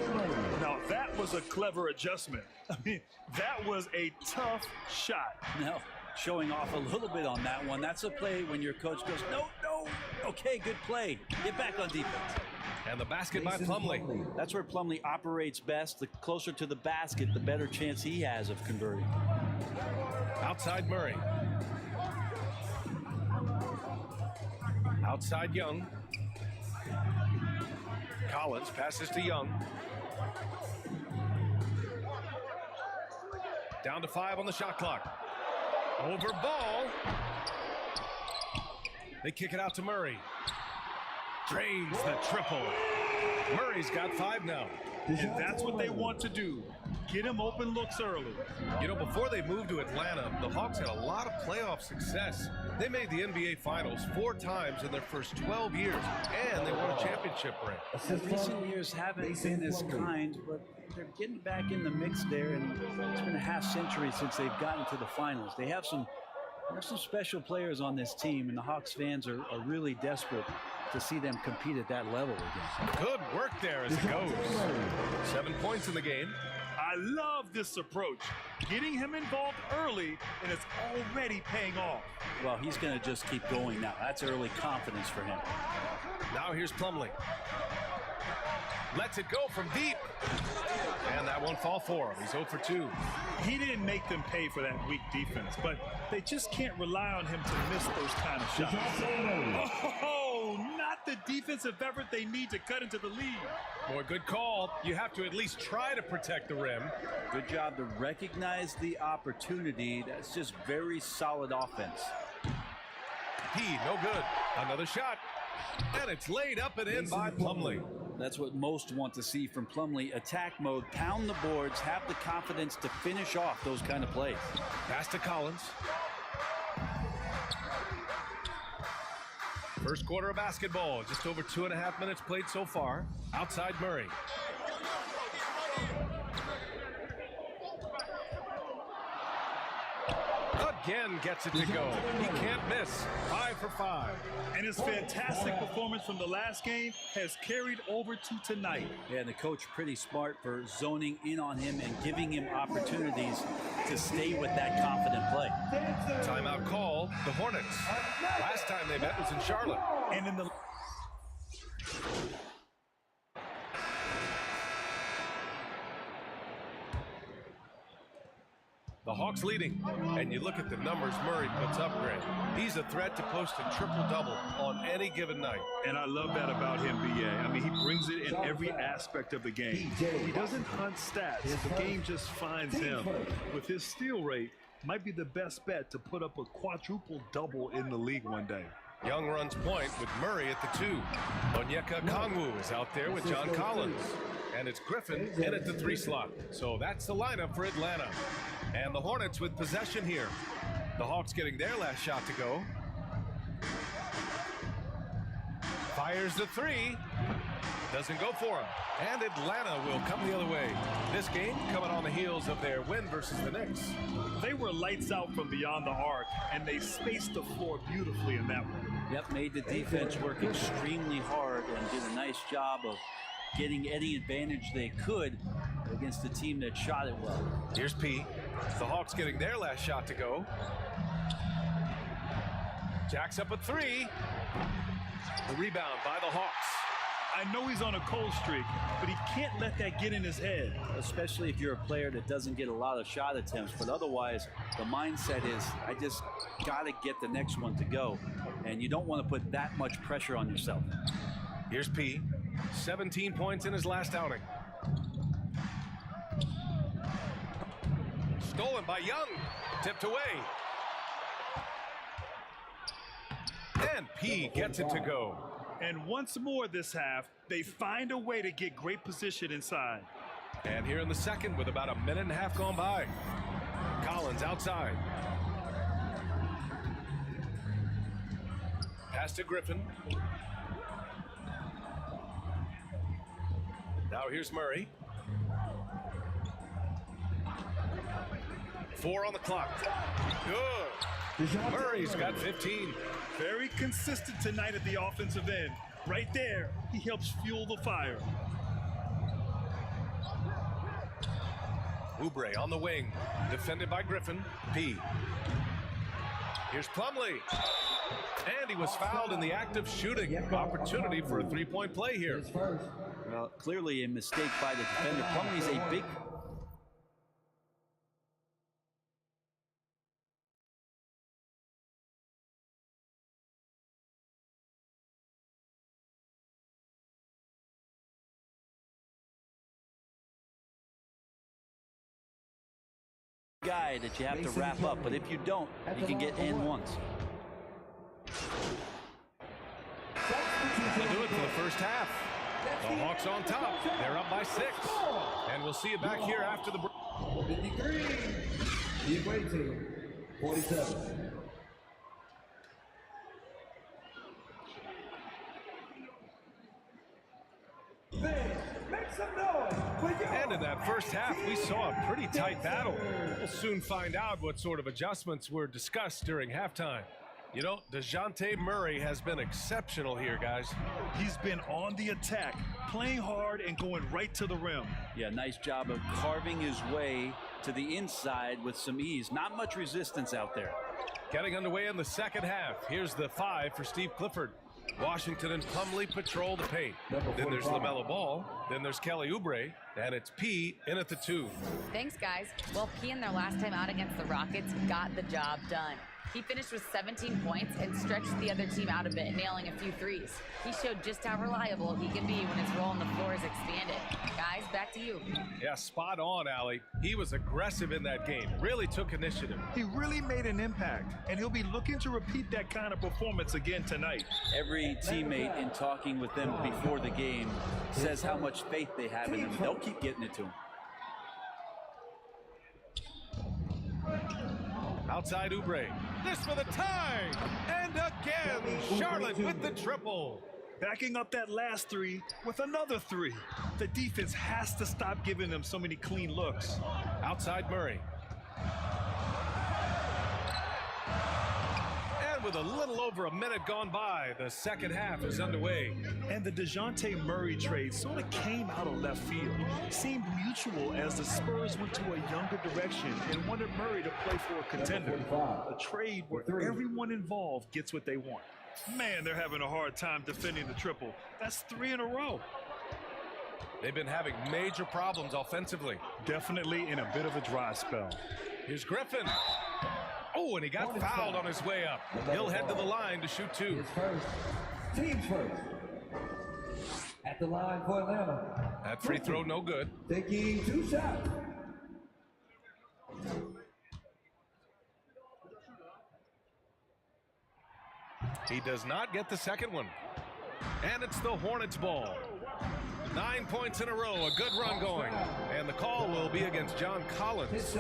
Now that was a clever adjustment. I mean, that was a tough shot. Now, showing off a little bit on that one. That's a play when your coach goes, no, no. Okay, good play. Get back on defense. And the basket by Plumlee. That's where Plumlee operates best. The closer to the basket, the better chance he has of converting. Outside Murray. Outside Young. Collins passes to Young. Down to 5 on the shot clock. Over Ball. They kick it out to Murray. Drains the triple. Murray's got 5 now. And that's what they want to do. Get him open looks early. You know, before they moved to Atlanta, the Hawks had a lot of playoff success. They made the NBA Finals 4 times in their first 12 years, and they won a championship ring. Recent years haven't been as kind, but they're getting back in the mix there, and it's been a half century since they've gotten to the finals. They have some special players on this team, and the Hawks fans are really desperate to see them compete at that level again. Good work there as it goes. 7 points in the game. I love this approach. Getting him involved early, and it's already paying off. Well, he's going to just keep going now. That's early confidence for him. Now here's Plumlee. Lets it go from deep. And that won't fall for him. He's 0 for 2. He didn't make them pay for that weak defense, but they just can't rely on him to miss those kind of shots. Oh, not the defensive effort they need to cut into the lead. Boy, good call. You have to at least try to protect the rim. Good job to recognize the opportunity. That's just very solid offense. P, no good. Another shot. And it's laid up and in by Plumlee. That's what most want to see from Plumlee. Attack mode, pound the boards, have the confidence to finish off those kind of plays. Pass to Collins. First quarter of basketball, just over 2.5 minutes played so far. Outside Murray. Again gets it to go. He can't miss. 5 for 5. And his fantastic performance from the last game has carried over to tonight. Yeah, and the coach pretty smart for zoning in on him and giving him opportunities to stay with that confident play. Timeout call, the Hornets. Last time they met was in Charlotte. And in the The Hawks leading, and you look at the numbers Murray puts up, Grant. He's a threat to post a triple-double on any given night. And I love that about him, BA. I mean, he brings it in every aspect of the game. He doesn't hunt stats. The game just finds him. With his steal rate, might be the best bet to put up a quadruple-double in the league one day. Young runs point with Murray at the 2. Onyeka Kongwu is out there with John Collins. And it's Griffin in at the 3 slot. So that's the lineup for Atlanta. And the Hornets with possession here. The Hawks getting their last shot to go. Fires the 3. Doesn't go for him. And Atlanta will come the other way. This game coming on the heels of their win versus the Knicks. They were lights out from beyond the arc, and they spaced the floor beautifully in that one. Yep, made the defense work extremely hard and did a nice job of getting any advantage they could against a team that shot it well. Here's P. The Hawks getting their last shot to go. Jacks up a 3. The rebound by the Hawks. I know he's on a cold streak, but he can't let that get in his head. Especially if you're a player that doesn't get a lot of shot attempts, but otherwise the mindset is, I just got to get the next one to go. And you don't want to put that much pressure on yourself. Here's P. 17 points in his last outing. Stolen by Young. Tipped away. And P gets it to go. And once more this half, they find a way to get great position inside. And here in the second with about a minute and a half gone by. Collins outside. Pass to Griffin. Now here's Murray. 4 on the clock. Good. Murray's got 15. Very consistent tonight at the offensive end. Right there, he helps fuel the fire. Oubre on the wing, defended by Griffin. P. Here's Plumlee. And he was fouled in the act of shooting. Opportunity for a three-point play here. Well, clearly a mistake by the defender. Plumlee's a big... guy that you have to wrap up, but if you don't, you can get in once. That'll do it for the first half. The Hawks on top. They're up by 6. And we'll see you back here after the break. 53. The away team, 47. Make some noise. And in that first half, we saw a pretty tight battle. We'll soon find out what sort of adjustments were discussed during halftime. You know, DeJounte Murray has been exceptional here, guys. He's been on the attack, playing hard and going right to the rim. Yeah, nice job of carving his way to the inside with some ease. Not much resistance out there. Getting underway in the second half. Here's the 5 for Steve Clifford. Washington and Plumlee patrol the paint. Then there's LaMelo Ball. Then there's Kelly Oubre. And it's P in at the 2. Thanks, guys. Well, P in their last time out against the Rockets got the job done. He finished with 17 points and stretched the other team out a bit, nailing a few threes. He showed just how reliable he can be when his role on the floor is expanded. Guys, back to you. Yeah, spot on, Allie. He was aggressive in that game. Really took initiative. He really made an impact, and he'll be looking to repeat that kind of performance again tonight. Every teammate in talking with them before the game says how much faith they have in him. They'll keep getting it to him. Outside Oubre. This for the tie. And again, Charlotte with the triple. Backing up that last 3 with another 3. The defense has to stop giving them so many clean looks. Outside Murray. And with a little over a minute gone by, the second half is underway. And the DeJounte Murray trade sort of came out of left field. Seemed mutual as the Spurs went to a younger direction and wanted Murray to play for a contender. A trade where everyone involved gets what they want. Man, they're having a hard time defending the triple. That's 3 in a row. They've been having major problems offensively. Definitely in a bit of a dry spell. Here's Griffin. Oh, and he got fouled on his way up. He'll head to the line to shoot 2. Teams first. At the line for Atlanta. That free throw no good. Taking 2 shots. He does not get the second one. And it's the Hornets ball. 9 points in a row, a good run going. And the call will be against John Collins.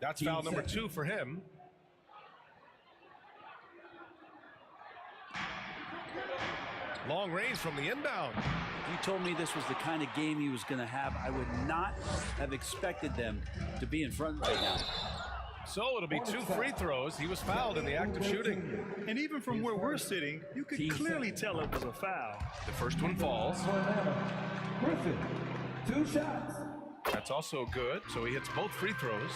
That's foul number 2 for him. Long range from the inbound. You told me this was the kind of game he was going to have. I would not have expected them to be in front right now. So it'll be 2 free throws. He was fouled in the act of shooting. And even from where we're sitting, you could clearly tell it was a foul. The first one falls. Griffin, 2 shots. That's also good. So he hits both free throws.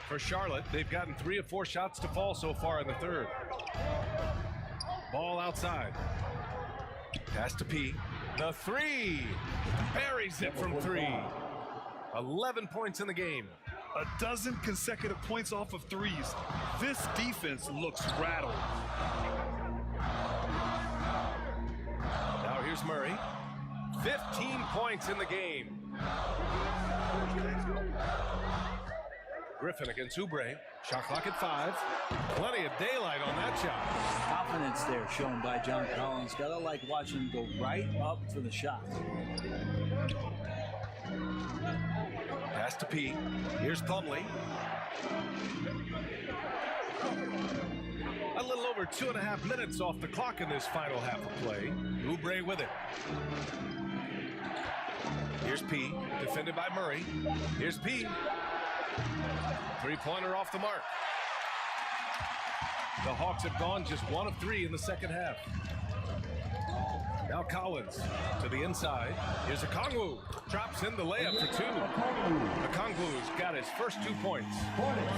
For Charlotte, they've gotten 3 of 4 shots to fall so far in the third. Ball outside. Pass to P. The 3. Buries it from 3. 11 points in the game. A dozen consecutive points off of threes. This defense looks rattled. Now here's Murray. 15 points in the game. Griffin against Oubre. Shot clock at 5. Plenty of daylight on that shot. Confidence there shown by John Collins. Gotta like watching him go right up for the shot. Pass to P. Here's Plumlee. A little over 2.5 minutes off the clock in this final half of play. Oubre with it. Here's P, defended by Murray. Here's P. Three-pointer off the mark. The Hawks have gone just 1 of 3 in the second half. Now Collins to the inside. Here's Okongwu. Drops in the layup for 2. Okongwu's got his first 2 points.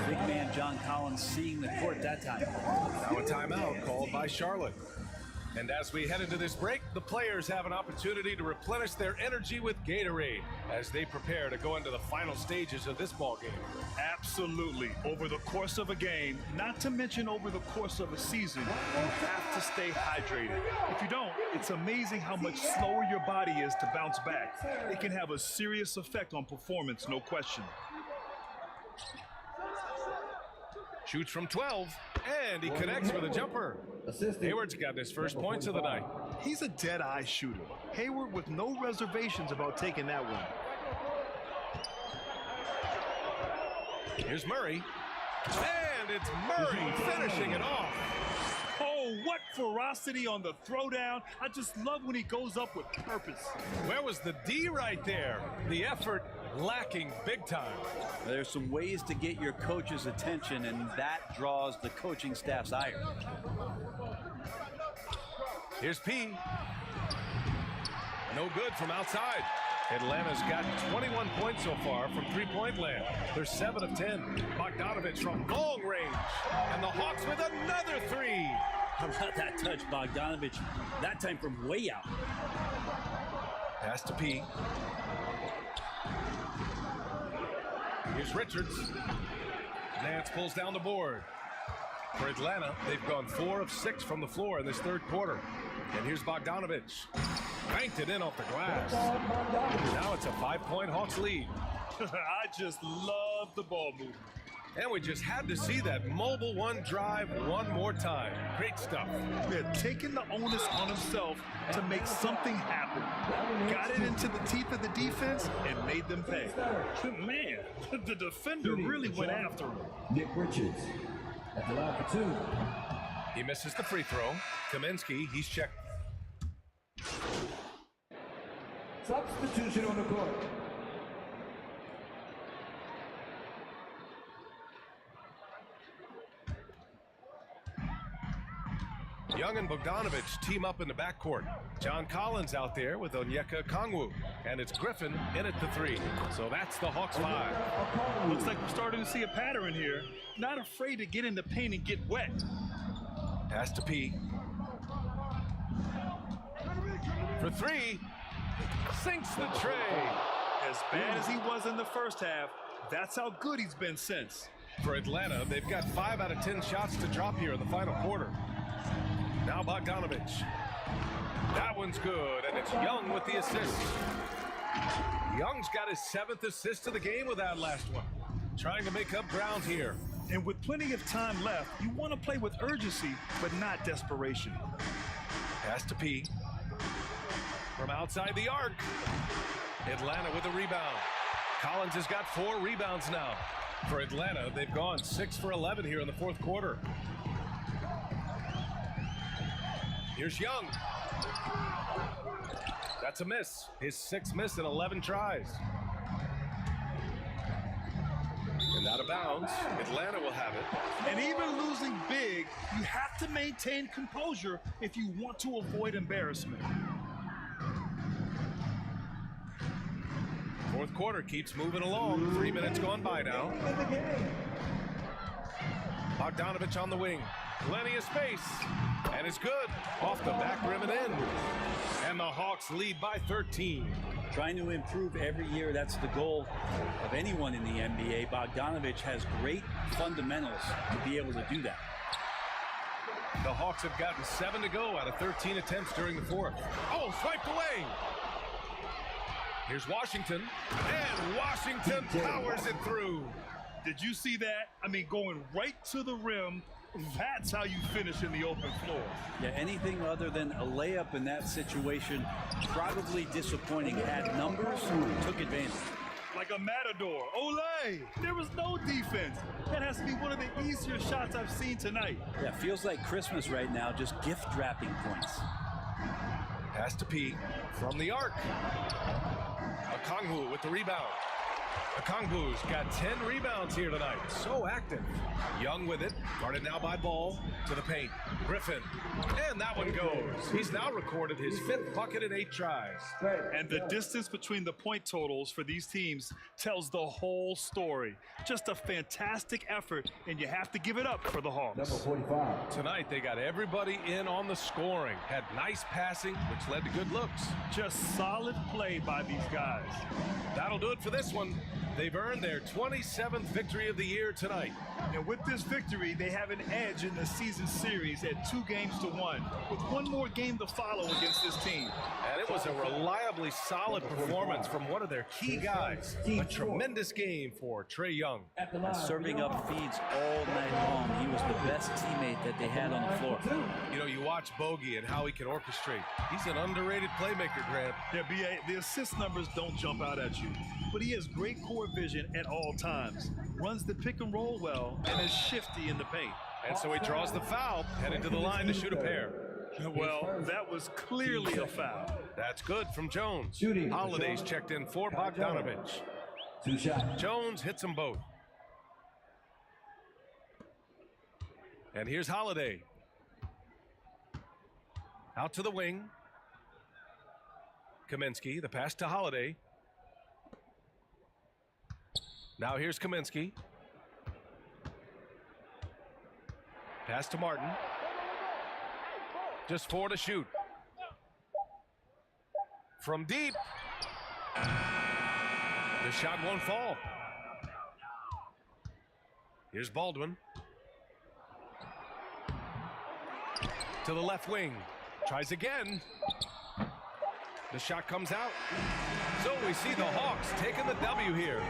Big man John Collins seeing the court that time. Now a timeout called by Charlotte. And as we head into this break, the players have an opportunity to replenish their energy with Gatorade as they prepare to go into the final stages of this ball game. Absolutely. Over the course of a game, not to mention over the course of a season, you have to stay hydrated. If you don't, it's amazing how much slower your body is to bounce back. It can have a serious effect on performance, no question. Shoots from 12, and he connects with a jumper. Hayward's got his first points of the night. He's a dead-eye shooter. Hayward with no reservations about taking that one. Here's Murray, and it's Murray finishing it off. Oh, what ferocity on the throwdown. I just love when he goes up with purpose. Where was the D right there? The effort lacking big time. There's some ways to get your coach's attention, and that draws the coaching staff's ire. Here's P. No good from outside. Atlanta's got 21 points so far from three-point land. They're 7 of 10. Bogdanovich from long range. And the Hawks with another 3. How about that touch, Bogdanovich? That time from way out. Pass to P. Here's Richards. Nance pulls down the board. For Atlanta, they've gone 4 of 6 from the floor in this third quarter. And here's Bogdanovich. Banked it in off the glass. Now it's a 5-point Hawks lead. I just love the ball movement. And we just had to see that mobile one drive one more time. Great stuff. Yeah, taking the onus on himself to make something happen. Got it into the teeth of the defense and made them pay. Man, the defender really went after him. Nick Richards at the line for 2. He misses the free throw. Kaminsky, he's checked. Substitution on the court. Young and Bogdanovich team up in the backcourt. John Collins out there with Onyeka Okongwu. And it's Griffin in at the 3. So that's the Hawks 5. Looks like we're starting to see a pattern here. Not afraid to get in the paint and get wet. Pass to P. For 3. Sinks the tray. As bad as he was in the first half, that's how good he's been since. For Atlanta, they've got 5 out of 10 shots to drop here in the final quarter. Now Bogdanovich. That one's good, and it's Young with the assist. Young's got his 7th assist of the game with that last one. Trying to make up ground here. And with plenty of time left, you want to play with urgency, but not desperation. Pass to P. From outside the arc. Atlanta with a rebound. Collins has got 4 rebounds now. For Atlanta, they've gone 6 for 11 here in the fourth quarter. Here's Young. That's a miss. His 6th miss in 11 tries. And out of bounds. Atlanta will have it. And even losing big, you have to maintain composure if you want to avoid embarrassment. Fourth quarter keeps moving along. 3 minutes gone by now. Bogdanovich on the wing. Plenty of space. And it's good. Off the back rim and in. And the Hawks lead by 13. Trying to improve every year, that's the goal of anyone in the NBA. Bogdanovich has great fundamentals to be able to do that. The Hawks have gotten 7 to go out of 13 attempts during the fourth. Oh, swiped away. Here's Washington. And Washington powers it through. Did you see that? I mean, going right to the rim. That's how you finish in the open floor. Yeah, anything other than a layup in that situation, probably disappointing. Had numbers, took advantage. Like a matador. Olay! There was no defense. That has to be one of the easier shots I've seen tonight. Yeah, feels like Christmas right now, just gift wrapping points. Pass to P from the arc. Okongwu with the rebound. Okongwu's got 10 rebounds here tonight. So active. Young with it. Guarded now by Ball to the paint. Griffin. And that one goes. He's now recorded his 5th bucket in 8 tries. And the distance between the point totals for these teams tells the whole story. Just a fantastic effort, and you have to give it up for the Hawks. Tonight, they got everybody in on the scoring. Had nice passing, which led to good looks. Just solid play by these guys. That'll do it for this one. They've earned their 27th victory of the year tonight. And with this victory, they have an edge in the season series at 2-1, with one more game to follow against this team. And it was a reliably solid performance from one of their key guys. A tremendous game for Trae Young. Serving up feeds all night long. He was the best teammate that they had on the floor. You know, you watch Bogey and how he can orchestrate. He's an underrated playmaker, Grant. Yeah, B.A., the assist numbers don't jump out at you, but he has great court vision at all times, runs the pick and roll well, and is shifty in the paint. And so he draws the foul, headed to the line to shoot a pair. Well, that was clearly a foul. That's good from Jones. Holiday's checked in for Bogdanovich. Jones hits them both. And here's Holiday. Out to the wing. Kaminsky, the pass to Holiday. Now here's Kaminsky. Pass to Martin. Just 4 to shoot. From deep. The shot won't fall. Here's Baldwin. To the left wing. Tries again. The shot comes out. So we see the Hawks taking the W here.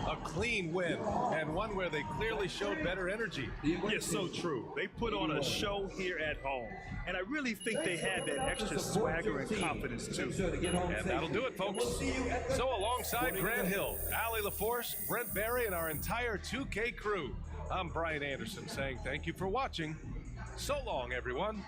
A clean win, and one where they clearly showed better energy. Yes, so true. They put on a show here at home, and I really think they had that extra swagger and confidence too. And that'll do it, folks. So alongside Grant Hill, Allie LaForce, Brent Barry, and our entire 2K crew, I'm Brian Anderson saying thank you for watching. So long, everyone.